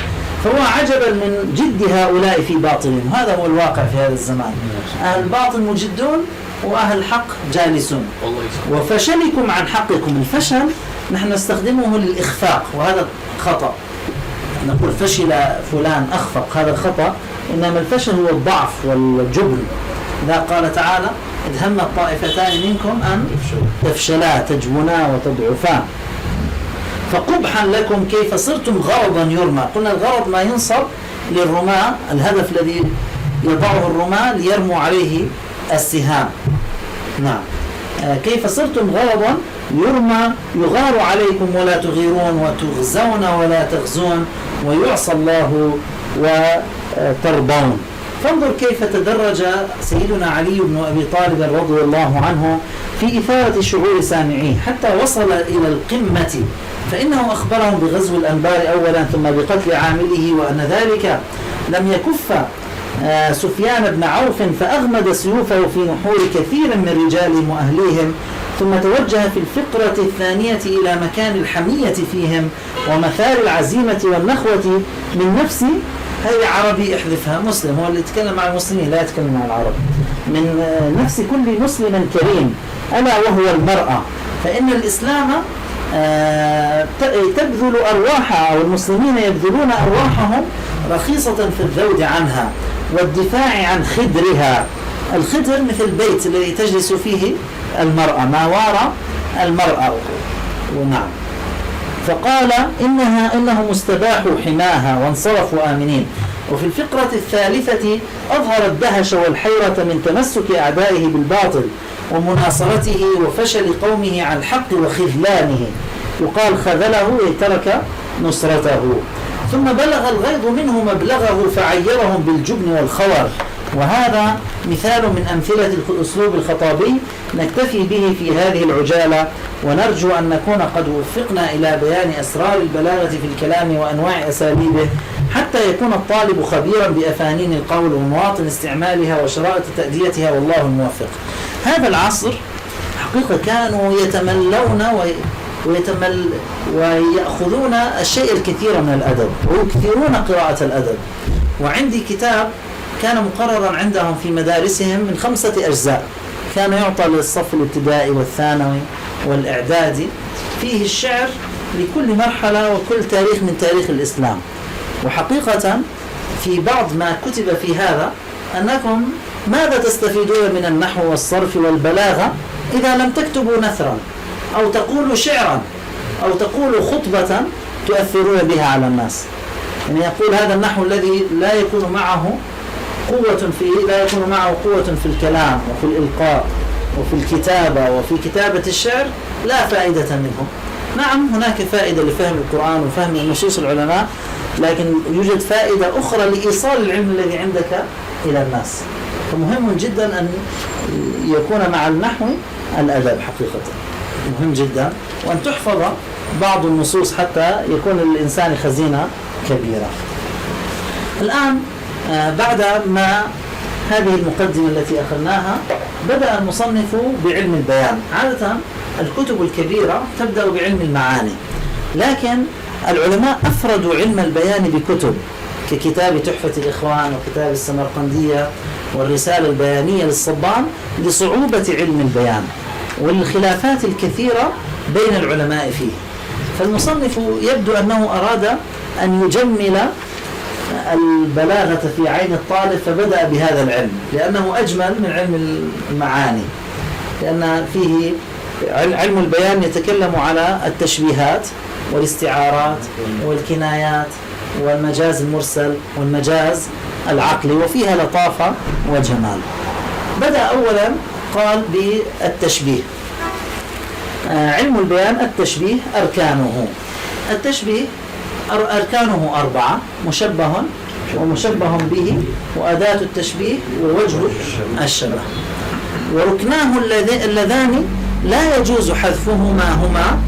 فهو عجبا من جد هؤلاء في باطلهم. هذا هو الواقع في هذا الزمان، أهل الباطل مجدون وأهل الحق جالسون. وفشلكم عن حقكم، الفشل نحن نستخدمه للإخفاق، وهذا خطأ. نقول فشل فلان أخفق، هذا خطأ. إنما الفشل هو الضعف والجبن. إذا قال تعالى: إذ هم الطائفتان منكم أن تفشلا تجبنا وتضعفا. فقبحا لكم كيف صرتم غرضا يرمى. قلنا الغرض ما ينصب للرماة، الهدف الذي يضعه الرماة ليرموا عليه السهام. نعم. كيف صرتم غرضا يرمى، يغار عليكم ولا تغيرون، وتغزون ولا تغزون، ويعصى الله وترضون. فانظر كيف تدرج سيدنا علي بن أبي طالب رضي الله عنه في إثارة شعور سامعيه حتى وصل إلى القمة، فإنه أخبرهم بغزو الأنبار أولا ثم بقتل عامله، وأن ذلك لم يكف سفيان بن عوف فأغمد سيوفه في نحور كثير من رجالهم وأهليهم، ثم توجه في الفقرة الثانية إلى مكان الحمية فيهم ومثار العزيمة والنخوة من نفس، هذه عربي احذفها، مسلم هو اللي يتكلم مع المسلمين لا يتكلم مع العرب، من نفس كل مسلم كريم ألا وهو المرأة، فإن الإسلام تبذل أرواحها أو المسلمين يبذلون أرواحهم رخيصة في الذود عنها والدفاع عن خدرها. الخدر مثل البيت الذي تجلس فيه المرأة، ما وراء المرأة. ونعم، فقال إنهم استباحوا حماها وانصرفوا آمنين. وفي الفقرة الثالثة أظهر الدهش والحيرة من تمسك أعدائه بالباطل ومناصرته وفشل قومه عن الحق وخذلانه، يقال خذله ترك نصرته. ثم بلغ الغيظ منه مبلغه فعيرهم بالجبن والخور، وهذا مثال من أمثلة الأسلوب الخطابي نكتفي به في هذه العجالة، ونرجو أن نكون قد وفقنا إلى بيان أسرار البلاغة في الكلام وأنواع أساليبه، حتى يكون الطالب خبيرا بأفانين القول ومواطن استعمالها وشرائط تأديتها، والله الموفق. هذا العصر حقيقة كانوا يتملون ويأخذون الشيء الكثير من الأدب ويكثرون قراءة الأدب. وعندي كتاب كان مقررا عندهم في مدارسهم من 5 أجزاء، كان يعطى للصف الابتدائي والثانوي والإعدادي، فيه الشعر لكل مرحلة وكل تاريخ من تاريخ الإسلام. وحقيقة في بعض ما كتب في هذا أنكم ماذا تستفيدون من النحو والصرف والبلاغة إذا لم تكتبوا نثرا أو تقولوا شعرا أو تقولوا خطبة تؤثرون بها على الناس. يعني يقول هذا النحو الذي لا يكون معه قوة في الكلام وفي الإلقاء وفي الكتابة وفي كتابة الشعر لا فائدة منه. نعم، هناك فائدة لفهم القرآن وفهم نصوص العلماء، لكن يوجد فائدة أخرى لإيصال العلم الذي عندك إلى الناس. فمهم جدا أن يكون مع النحو الأدب حقيقة، مهم جدا، وأن تحفظ بعض النصوص حتى يكون الإنسان خزينة كبيرة. الآن بعد ما هذه المقدمة التي أخذناها بدأ المصنف بعلم البيان. عادة الكتب الكبيرة تبدأ بعلم المعاني، لكن العلماء أفردوا علم البيان بكتب ككتاب تحفة الإخوان وكتاب السمرقندية والرسالة البيانية للصبان لصعوبة علم البيان والخلافات الكثيرة بين العلماء فيه. فالمصنف يبدو أنه أراد أن يجمل البلاغة في عين الطالب، فبدأ بهذا العلم لأنه أجمل من علم المعاني، لأن فيه علم البيان يتكلم على التشبيهات والاستعارات والكنايات والمجاز المرسل والمجاز العقلي، وفيها لطافة وجمال. بدأ أولا قال بالتشبيه. علم البيان التشبيه أركانه. التشبيه أركانه 4: مشبه ومشبه به وأداة التشبيه ووجه الشبه. وركناه اللذان لا يجوز حذفهما هما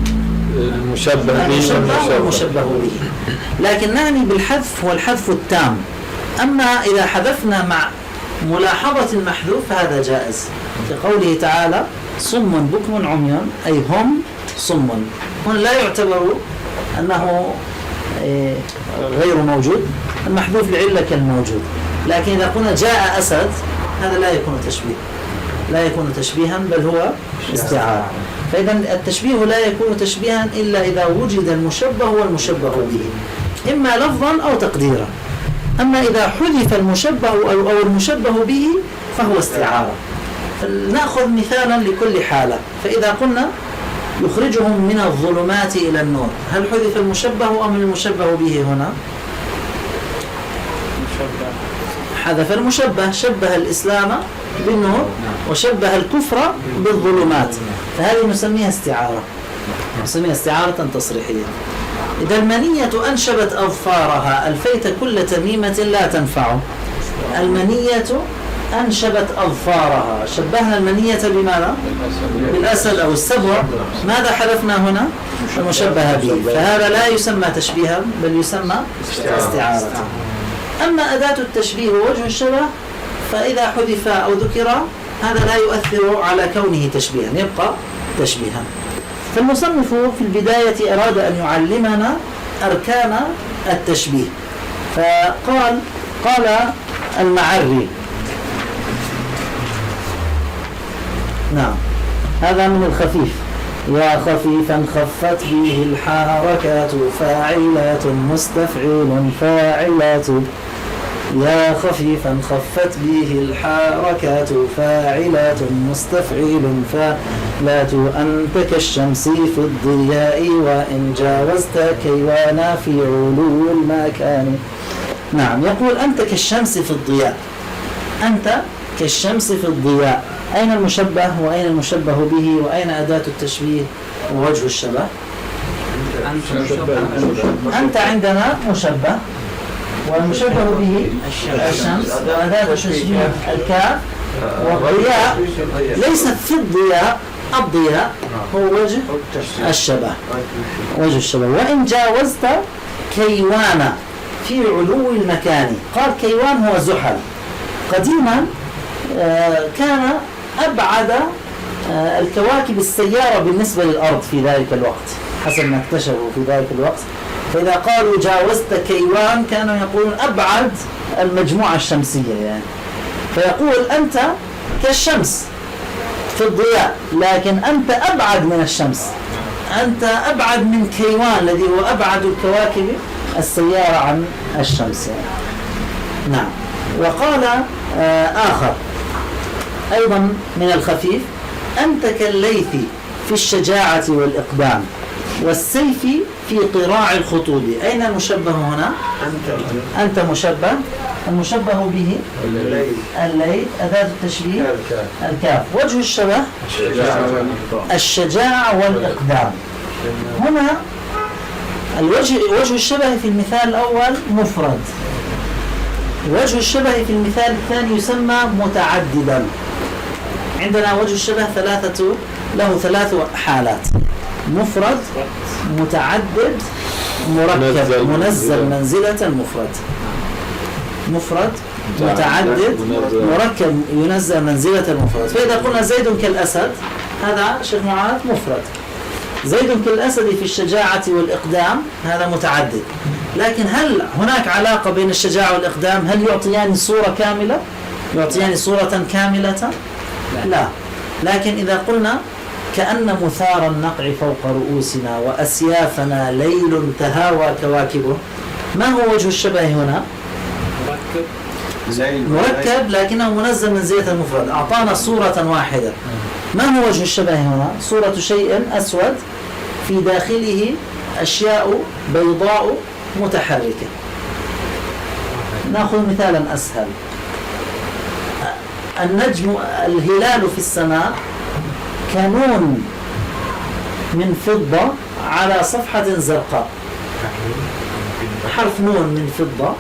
المشبه والمشبه به، لكن نعني بالحذف هو الحذف التام. أما إذا حذفنا مع ملاحظة المحذوف هذا جائز، كقوله تعالى صم بكم عمي، أي هم صم. هنا لا يعتبر أنه غير موجود، المحذوف لعلة كالموجود. لكن إذا قلنا جاء أسد هذا لا يكون تشبيها بل هو استعارة. فإذا التشبيه لا يكون تشبيها إلا إذا وجد المشبه والمشبه به، إما لفظا أو تقديرا. أما إذا حذف المشبه أو المشبه به فهو استعارة. نأخذ مثالا لكل حالة. فإذا قلنا يخرجهم من الظلمات إلى النور، هل حذف المشبه أم المشبه به هنا؟ حذف المشبه، شبه الإسلام بالنور وشبه الكفر بالظلمات، فهذه نسميها استعارة، نسميها استعارة تصريحية. إذا المنية أنشبت أظفارها ألفيت كل تميمة لا تنفع، المنية أنشبت أظفارها. شبهنا المنية بماذا؟ بالأسد أو السبع. ماذا حذفنا هنا؟ المشبه به. فهذا لا يسمى تشبيها بل يسمى استعارة. أما أداة التشبيه ووجه الشبه فإذا حذف أو ذكر هذا لا يؤثر على كونه تشبيها، يبقى تشبيها. فالمصنف في البداية أراد أن يعلمنا أركان التشبيه، قال المعري، نعم هذا من الخفيف: يا خفيفا خفت به الحركات فاعلات مستفعيل فاعلات. يا خفيفا خفت به الحركات فاعلات مستفعيل فاعلات. أنت كالشمس في الضياء وإن جاوزت كيوانا في علو المكان. نعم، يقول أنت كالشمس في الضياء. أنت كالشمس في الضياء. أين المشبه وأين المشبه به وأين أداة التشبيه ووجه الشبه؟ أنت عندنا مشبه، والمشبه به الشمس، وأداة التشبيه الكاف. والضياء ليس في الضياء، الضياء هو وجه الشبه، وجه الشبه. وإن جاوزت كيوانا في علو المكان. قال كيوان هو زحل. قديما كان أبعد الكواكب السيارة بالنسبة للأرض في ذلك الوقت حسب ما اكتشفوا في ذلك الوقت. فإذا قالوا جاوزت كيوان كانوا يقولون أبعد المجموعة الشمسية يعني. فيقول أنت كالشمس في الضياء، لكن أنت أبعد من الشمس، أنت أبعد من كيوان الذي هو أبعد الكواكب السيارة عن الشمس يعني. نعم. وقال آخر أيضا من الخفيف: أنت كالليث في الشجاعة والإقدام والسيف في قراع الخطوب. أين المشبه هنا؟ أنت مشبه، المشبه به الليث، أداة التشبيه الكاف. وجه الشبه الشجاعة والإقدام. هنا وجه الشبه في المثال الأول مفرد، وجه الشبه في المثال الثاني يسمى متعددا. عندنا وجه الشبه له ثلاث حالات: مفرد، متعدد، مركب. منزل منزلة المفرد. مفرد، متعدد، مركب ينزل منزلة المفرد. فإذا قلنا زيد كالأسد، هذا شيخ معاذ مفرد. زيد كالأسد في الشجاعة والإقدام، هذا متعدد. لكن هل هناك علاقة بين الشجاعة والإقدام؟ هل يعطيان صورة كاملة؟ يعطيان صورة كاملة؟ لا. لكن إذا قلنا كأن مثار النقع فوق رؤوسنا وأسيافنا ليل تهاوى كواكبه، ما هو وجه الشبه هنا؟ مركب لكنه منزل منزلة المفرد، أعطانا صورة واحدة. ما هو وجه الشبه هنا؟ صورة شيء أسود في داخله أشياء بيضاء متحركة. نأخذ مثالا أسهل: النجم، الهلال في السماء كنون من فضة على صفحة زرقاء. حرف نون من فضة.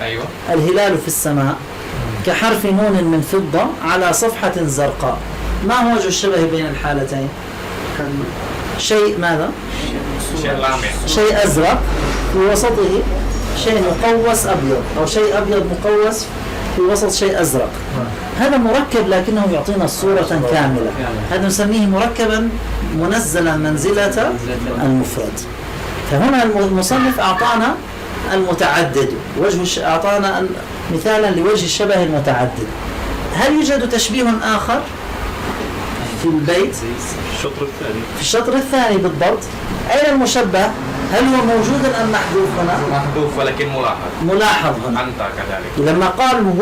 الهلال في السماء كحرف نون من فضة على صفحة زرقاء. ما هو وجه الشبه بين الحالتين؟ شيء ماذا؟ شيء أزرق في وسطه شيء مقوس أبيض، أو شيء أبيض مقوس في وسط شيء أزرق. هذا مركب لكنه يعطينا صورة كاملة. هذا نسميه مركبا منزلا منزلة المفرد. فهنا المصنف أعطانا المتعدد، أعطانا مثالا لوجه الشبه المتعدد. هل يوجد تشبيه آخر في البيت؟ في الشطر الثاني بالضبط. أين المشبه؟ هل هو موجود أم محذوف هنا؟ محذوف ولكن ملاحظ هنا. أنت كذلك. لما قال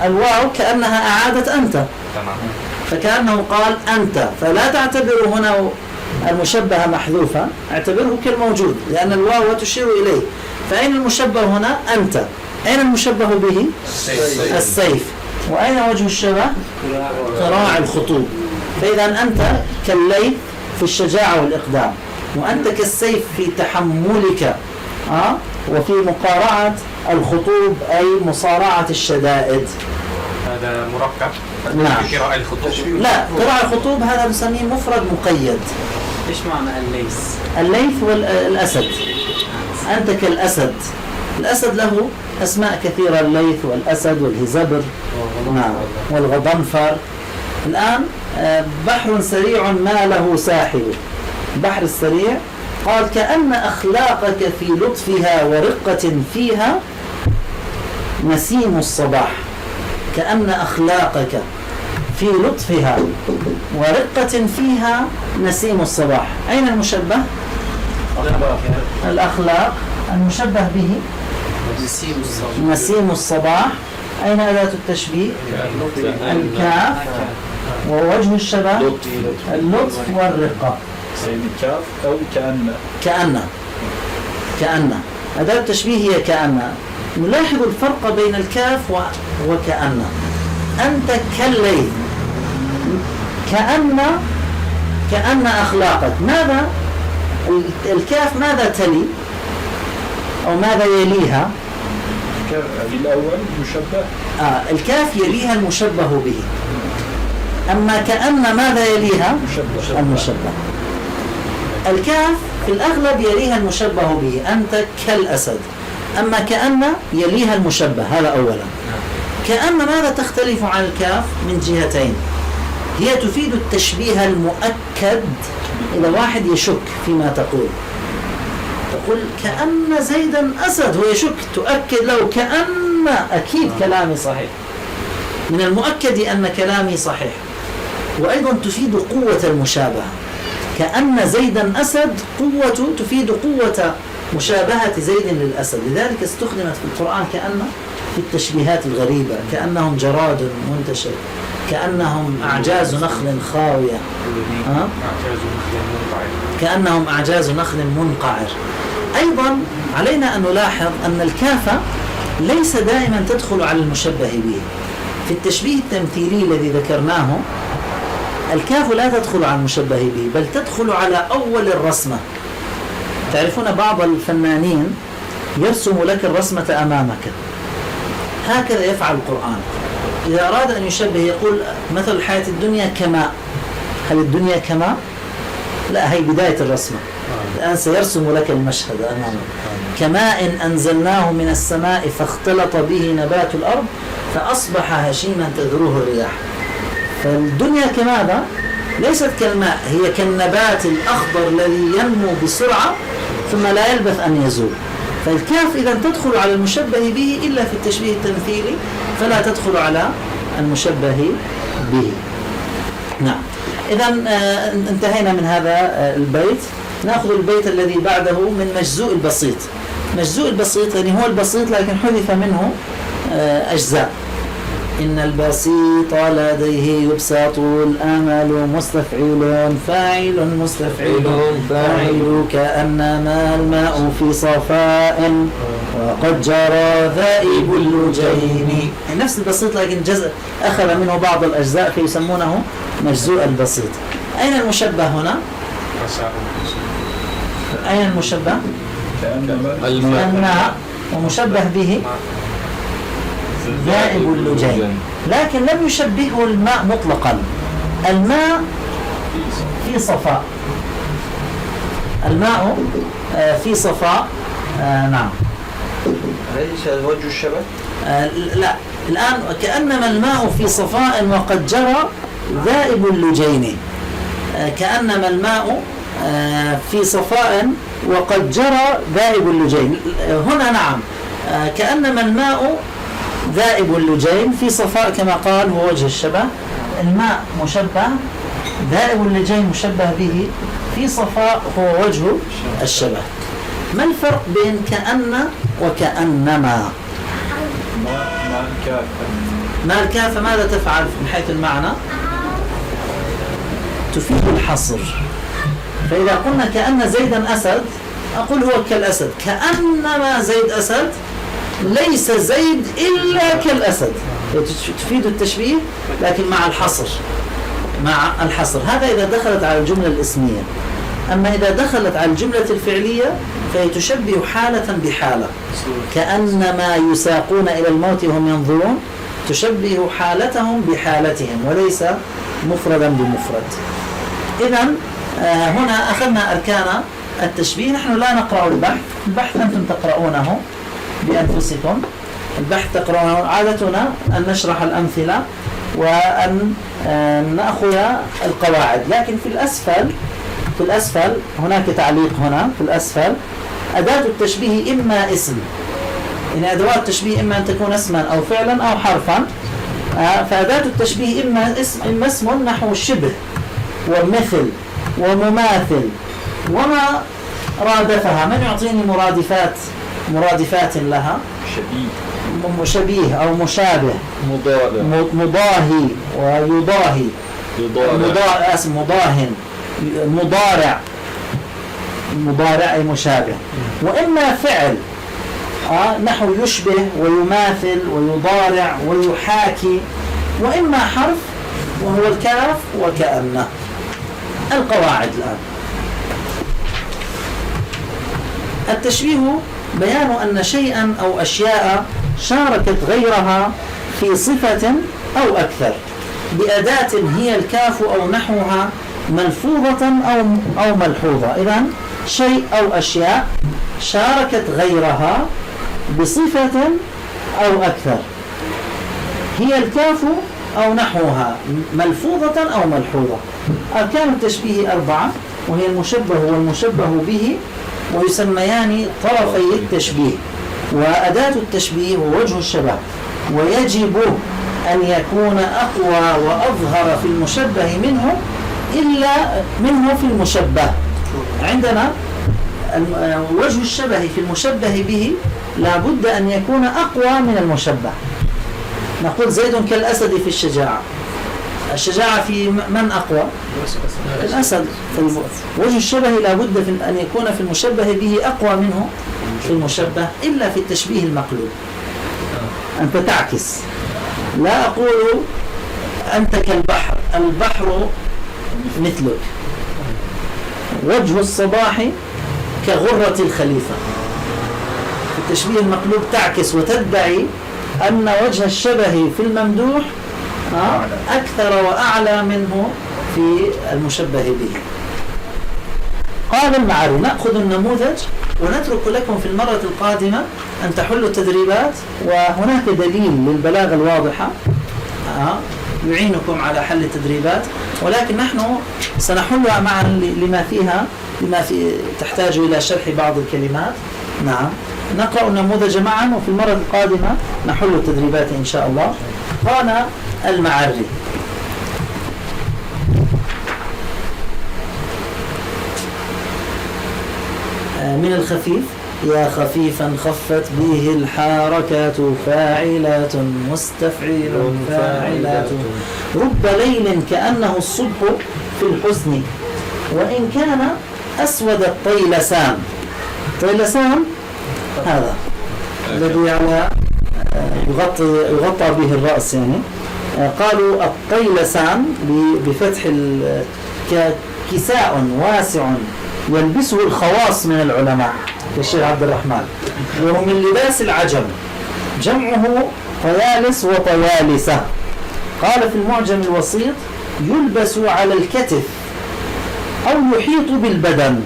الواو كأنها أعادت أنت، تمام. فكأنه قال أنت، فلا تعتبر هنا المشبه محذوفا، اعتبره كالموجود لأن الواو تشير إليه. فأين المشبه هنا؟ أنت. أين المشبه به؟ السيف. وأين وجه الشبه؟ قراع الخطوب. فإذا أنت كالليث في الشجاعة والإقدام، وأنت كالسيف في تحملك وفي مقارعة الخطوب أي مصارعة الشدائد. هذا مركب. نعم. في قراءة الخطوب. لا، قراءة الخطوب هذا نسميه مفرد مقيد. إيش معنى الليث؟ الليث والأسد. أنت كالأسد. الأسد له أسماء كثيرة، الليث والأسد والهزبر والغضنفر. الآن بحر سريع ما له ساحل. البحر السريع قال كأن أخلاقك في لطفها ورقة فيها نسيم الصباح. كأن أخلاقك في لطفها ورقة فيها نسيم الصباح. أين المشبه؟ الأخلاق. المشبه به نسيم الصباح. أين أداة التشبيه؟ الكاف. ووجه الشبه اللطف والرقة. كاف أو كأن أداة التشبيه هي كأن. نلاحظ الفرق بين الكاف وكأن. أنت كالليث. كأن أخلاقك. ماذا الكاف ماذا تلي أو ماذا يليها؟ في الأول مشبه. الكاف يليها المشبه به. أما كأن ماذا يليها؟ المشبه. الكاف في الأغلب يليها المشبه به. أنت كالأسد. أما كأن يليها المشبه. هذا أولا. كأن ماذا تختلف عن الكاف؟ من جهتين. هي تفيد التشبيه المؤكد. إذا واحد يشك فيما تقول كأن زيدا أسد، هو يشك، تؤكد له كأن أكيد كلامي صحيح، من المؤكد أن كلامي صحيح. وأيضا تفيد قوة المشابهة. كأن زيدا أسد تفيد قوة مشابهة زيد للأسد. لذلك استخدمت في القرآن كأن في التشبيهات الغريبة. كأنهم جراد منتشر، كأنهم أعجاز نخل خاوية، كأنهم أعجاز نخل منقعر. أيضا علينا أن نلاحظ أن الكاف ليس دائما تدخل على المشبه به. في التشبيه التمثيلي الذي ذكرناه الكاف لا تدخل على المشبه به، بل تدخل على أول الرسمة. تعرفون بعض الفنانين يرسم لك الرسمة أمامك، هكذا يفعل القرآن. إذا أراد أن يشبه يقول مثل الحياة الدنيا كماء. هل الدنيا كماء؟ لا، هي بداية الرسمة. الآن سيرسم لك المشهد أمامك. كماء أنزلناه من السماء فاختلط به نبات الأرض فأصبح هشيما تذروه الرياح. فالدنيا كماذا؟ ليست كالماء، هي كالنبات الأخضر الذي ينمو بسرعة ثم لا يلبث أن يزول. فالكاف إذا تدخل على المشبه به إلا في التشبيه التمثيلي، فلا تدخل على المشبه به. نعم. إذا انتهينا من هذا البيت. نأخذ البيت الذي بعده من مجزوء البسيط. مجزوء البسيط يعني هو البسيط لكن حذف منه أجزاء. إن البسيط لديه يبسط الأمل مستفعل فاعل مستفعل فاعل كأنما الماء في صفاء وقد جرى ذائب اللجين. نفس البسيط لكن جزء أخذ منه بعض الأجزاء فيسمونه مجزوء البسيط. أين المشبه هنا؟ أين المشبه؟ الماء ومشبه به ذائب اللجين، لكن لم يشبهه الماء مطلقا. الماء في صفاء. الماء في صفاء. نعم. ليس وجه الشبه؟ لا. الآن كأنما الماء في صفاء وقد جرى ذائب اللجين. كأنما الماء في صفاء وقد جرى ذائب اللجين. هنا نعم كأنما الماء ذائب اللجين في صفاء كما قال هو وجه الشبه. الماء مشبه، ذائب اللجين مشبه به، في صفاء هو وجه الشبه. ما الفرق بين كأن وكأنما؟ ما الكاف ماذا تفعل من حيث المعنى؟ تفيد الحصر. فإذا قلنا كأن زيدا أسد أقول هو كالأسد. كأنما زيد أسد ليس زيد إلا كالأسد. تفيد التشبيه لكن مع الحصر. هذا إذا دخلت على الجملة الاسمية. أما إذا دخلت على الجملة الفعلية فهي تشبه حالة بحالة، كأنما يساقون إلى الموت وهم ينظرون، تشبه حالتهم بحالتهم وليس مفردا بمفرد. إذن هنا أخذنا أركان التشبيه. نحن لا نقرأ البحث أنتم تقرؤونه بأنفسكم. البحث تقرؤونه. عادتنا أن نشرح الأمثلة وأن نأخذ القواعد، لكن في الأسفل هناك تعليق هنا في الأسفل. أداة التشبيه إما اسم، يعني أدوات التشبيه إما أن تكون اسما أو فعلا أو حرفا. فأداة التشبيه إما اسم نحو الشبه ومثل ومماثل وما رادفها. من يعطيني مرادفات لها؟ شبيه أو مشابه، مضاهي ويضاهي، مضاهن، مضارع أي مشابه. وإما فعل نحو يشبه ويماثل ويضارع ويحاكي. وإما حرف وهو الكاف وكأنه. القواعد الآن. التشبيه بيان أن شيئا أو أشياء شاركت غيرها في صفة أو أكثر بأداة هي الكاف أو نحوها ملفوظة أو ملحوظة. إذن شيء أو أشياء شاركت غيرها بصفة أو أكثر، هي الكاف أو نحوها ملفوظة أو ملحوظة. أركان التشبيه 4، وهي المشبه والمشبه به، ويسميان طرفي التشبيه. وأداة التشبيه ووجه الشبه، ويجب أن يكون أقوى وأظهر في المشبه منه إلا منه في المشبه. عندنا وجه الشبه في المشبه به لا بد أن يكون أقوى من المشبه. نقول زيد كالأسد في الشجاعة. الشجاعة في من أقوى؟ الأسد. وجه الشبه لا بد أن يكون في المشبه به أقوى منه في المشبه، إلا في التشبيه المقلوب. أنت تعكس. لا أقول أنت كالبحر، البحر مثلك. وجه الصباح كغرة الخليفة. في التشبيه المقلوب تعكس وتدعي أن وجه الشبه في الممدوح أكثر وأعلى منه في المشبه به. قال المعاري. نأخذ النموذج ونترك لكم في المرة القادمة أن تحلوا التدريبات، وهناك دليل للبلاغة الواضحة يعينكم على حل التدريبات، ولكن نحن سنحلها معا لما تحتاج إلى شرح بعض الكلمات. نعم، نقرأ النموذج معا، وفي المرة القادمة نحل التدريبات إن شاء الله. قال المعري. من الخفيف: يا خفيفا خفت به الحركات، فاعلات مستفعل فاعلات، رب ليل كأنه الصبح في الحسن، وإن كان أسود الطيلسان. طيلسان هذا الذي على يغطى به الرأس، يعني قالوا الطيلسان بفتح كساء واسع يلبسه الخواص من العلماء كالشيخ عبد الرحمن، وهو من لباس العجم، جمعه طيالس وطيالسة. قال في المعجم الوسيط: يلبس على الكتف أو يحيط بالبدن.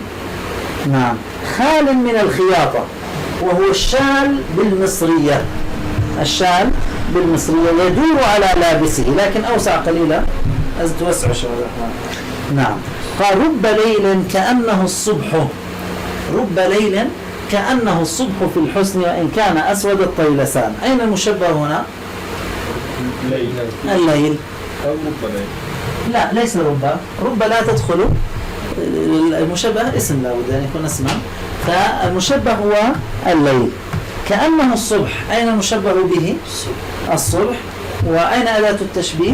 نعم، خال من الخياطة، وهو الشال بالمصرية. الشال بالمصرية يدور على لابسه، لكن أوسع قليلا، توسع شو الرحمن. نعم. قال: رب ليل كأنه الصبح، رب ليل كأنه الصبح في الحسن، وإن كان أسود الطيلسان. أين المشبه هنا؟ الليل. أو رب ليل. لا، ليس رب لا تدخل. المشبه اسم، لا بد أن يكون اسما، فالمشبه هو الليل. كأنه الصبح، أين المشبه به؟ الصبح. وأين أداة التشبيه؟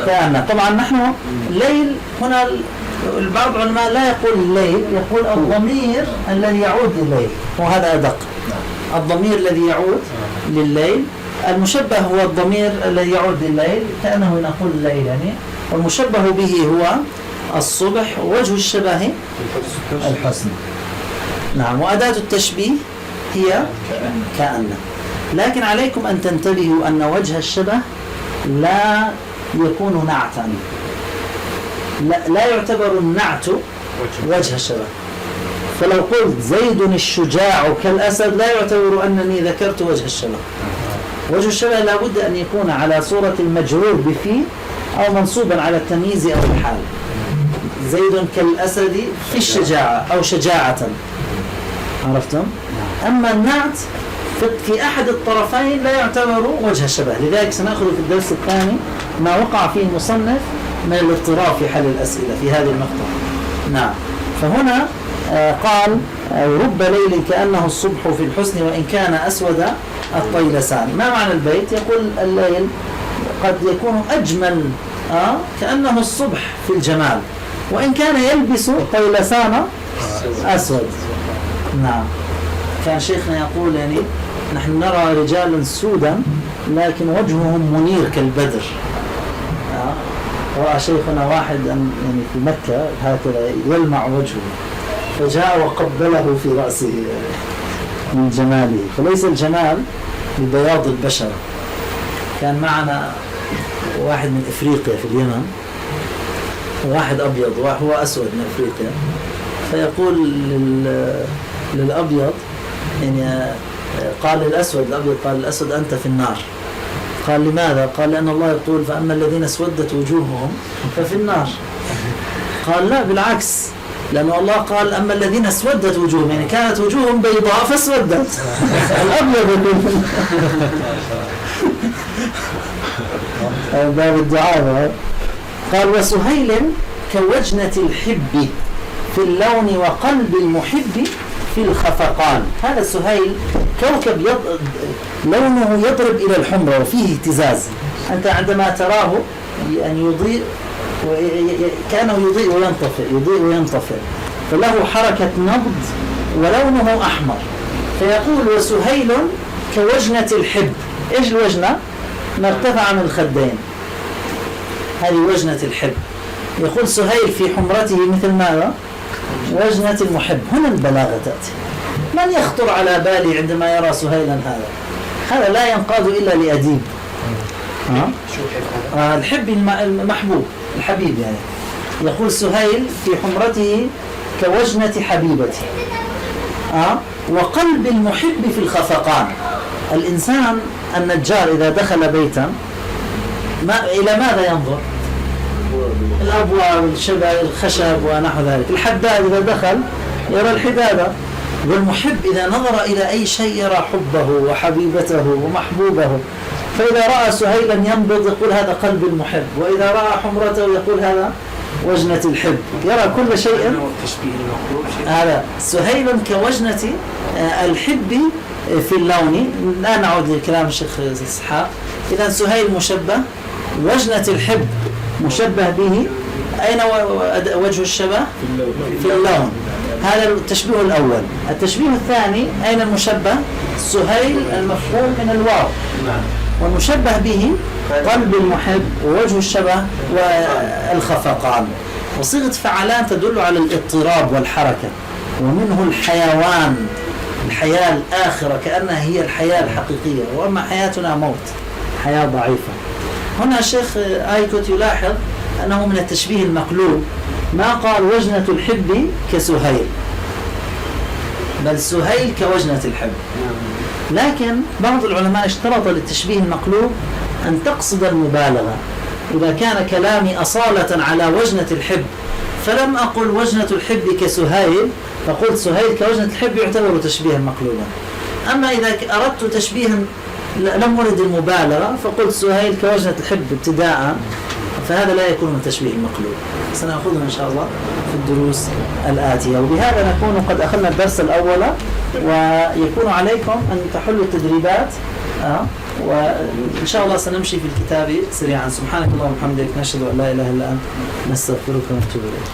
كأن. طبعا نحن ليل هنا البعض العلماء لا يقول الليل، يقول الضمير الذي يعود لليل، وهذا أدق. الضمير الذي يعود لليل، المشبه هو الضمير الذي يعود لليل، كأنه نقول الليل يعني، والمشبه به هو الصبح، وجه الشبه الحسن. نعم، وأداة التشبيه هي كأن. لكن عليكم أن تنتبهوا أن وجه الشبه لا يكون نعتا، لا يعتبر النعت وجه الشبه. فلو قلت زيد الشجاع كالأسد لا يعتبر أنني ذكرت وجه الشبه. وجه الشبه لابد أن يكون على صورة المجرور بفي أو منصوبا على التمييز أو الحال. زيد كالأسد في الشجاعة أو شجاعة، عرفتم؟ أما النعت في أحد الطرفين لا يعتبر وجه الشبه. لذلك سنأخذ في الدرس الثاني ما وقع فيه المصنف من الاضطراب في حل الأسئلة في هذه المقطع. نعم، فهنا قال رب ليل كأنه الصبح في الحسن وإن كان أسود الطيلسان. ما معنى البيت؟ يقول الليل قد يكون أجمل كأنه الصبح في الجمال وإن كان يلبس طيلسان أسود. نعم، كان شيخنا يقول يعني نحن نرى رجالا سودا لكن وجههم منير كالبدر. رأى شيخنا واحد يعني في مكة هكذا يلمع وجهه فجاء وقبله في رأسه من جماله. فليس الجمال ببياض البشرة. كان معنا واحد من إفريقيا في اليمن، واحد أبيض وهو أسود من إفريقيا، فيقول للأبيض يعني قال للأسود، الأبيض قال للأسود أنت في النار. قال لماذا؟ قال لأن الله يقول فأما الذين اسودت وجوههم ففي النار. قال لا، بالعكس، لأن الله قال أما الذين اسودت وجوههم يعني كانت وجوههم بيضاء فاسودت. الأبيض يقول باب الدعاء. قال وسهيل كوجنة الحب في اللون وقلب المحب في الخفقان. هذا سهيل كوكب لونه يضرب إلى الحمرة وفيه اهتزاز. أنت عندما تراه يعني يضيء كأنه يضيء وينطفئ يضيء وينطفئ، فله حركة نبض ولونه أحمر. فيقول وسهيل كوجنة الحب. إيش الوجنة؟ ما ارتفع من الخدين، هذه وجنة الحب. يقول سهيل في حمرته مثل ماذا؟ وجنة المحب. هنا البلاغة تأتي. من يخطر على بالي عندما يرى سهيلا هذا لا ينقاد إلا لأديب. الحب المحبوب الحبيب يعني. يقول سهيل في حمرته كوجنة حبيبتي وقلب المحب في الخفقان. الإنسان النجار إذا دخل بيتا إلى ماذا ينظر؟ الأبواب الخشب ونحو ذلك. الحداد إذا دخل يرى الحدادة. والمحب إذا نظر إلى أي شيء يرى حبه وحبيبته ومحبوبه. فإذا رأى سهيلا ينبض يقول هذا قلب المحب، وإذا رأى حمرته يقول هذا وجنة الحب. يرى كل شيء. هذا سهيل كوجنة الحب في اللون. لا نعود لكلام الشيخ إسحاق. إذا سهيل مشبه، وجنة الحب مشبه به. أين وجه الشبه؟ في اللون. هذا التشبيه الأول. التشبيه الثاني أين المشبه؟ سهيل المفهوم من الواو، والمشبه به قلب المحب ووجه الشبه والخفقان. وصيغة فعلان تدل على الاضطراب والحركة. ومنه الحيوان، الحياة الآخرة كأنها هي الحياة الحقيقية، وأما حياتنا موت، حياة ضعيفة. هنا الشيخ آيكوت يلاحظ أنه من التشبيه المقلوب. ما قال وجنة الحب كسهيل، بل سهيل كوجنة الحب. لكن بعض العلماء اشترط للتشبيه المقلوب أن تقصد المبالغة. إذا كان كلامي أصالة على وجنة الحب فلم أقل وجنة الحب كسهيل، فقلت سهيل كوجنة الحب يعتبر تشبيها مقلوبا. أما إذا أردت تشبيها لم أرد المبالغة فقلت سهيل كوجنة الحب ابتداء، فهذا لا يكون من تشبيه المقلوب. سنأخذه إن شاء الله في الدروس الآتية. وبهذا نكون قد أخذنا الدرس الأول، ويكون عليكم أن تحلوا التدريبات وإن شاء الله سنمشي في الكتاب سريعا. سبحانك اللهم وبحمدك، نشهد أن لا إله إلا أنت، نستغفرك ونتوب إليك.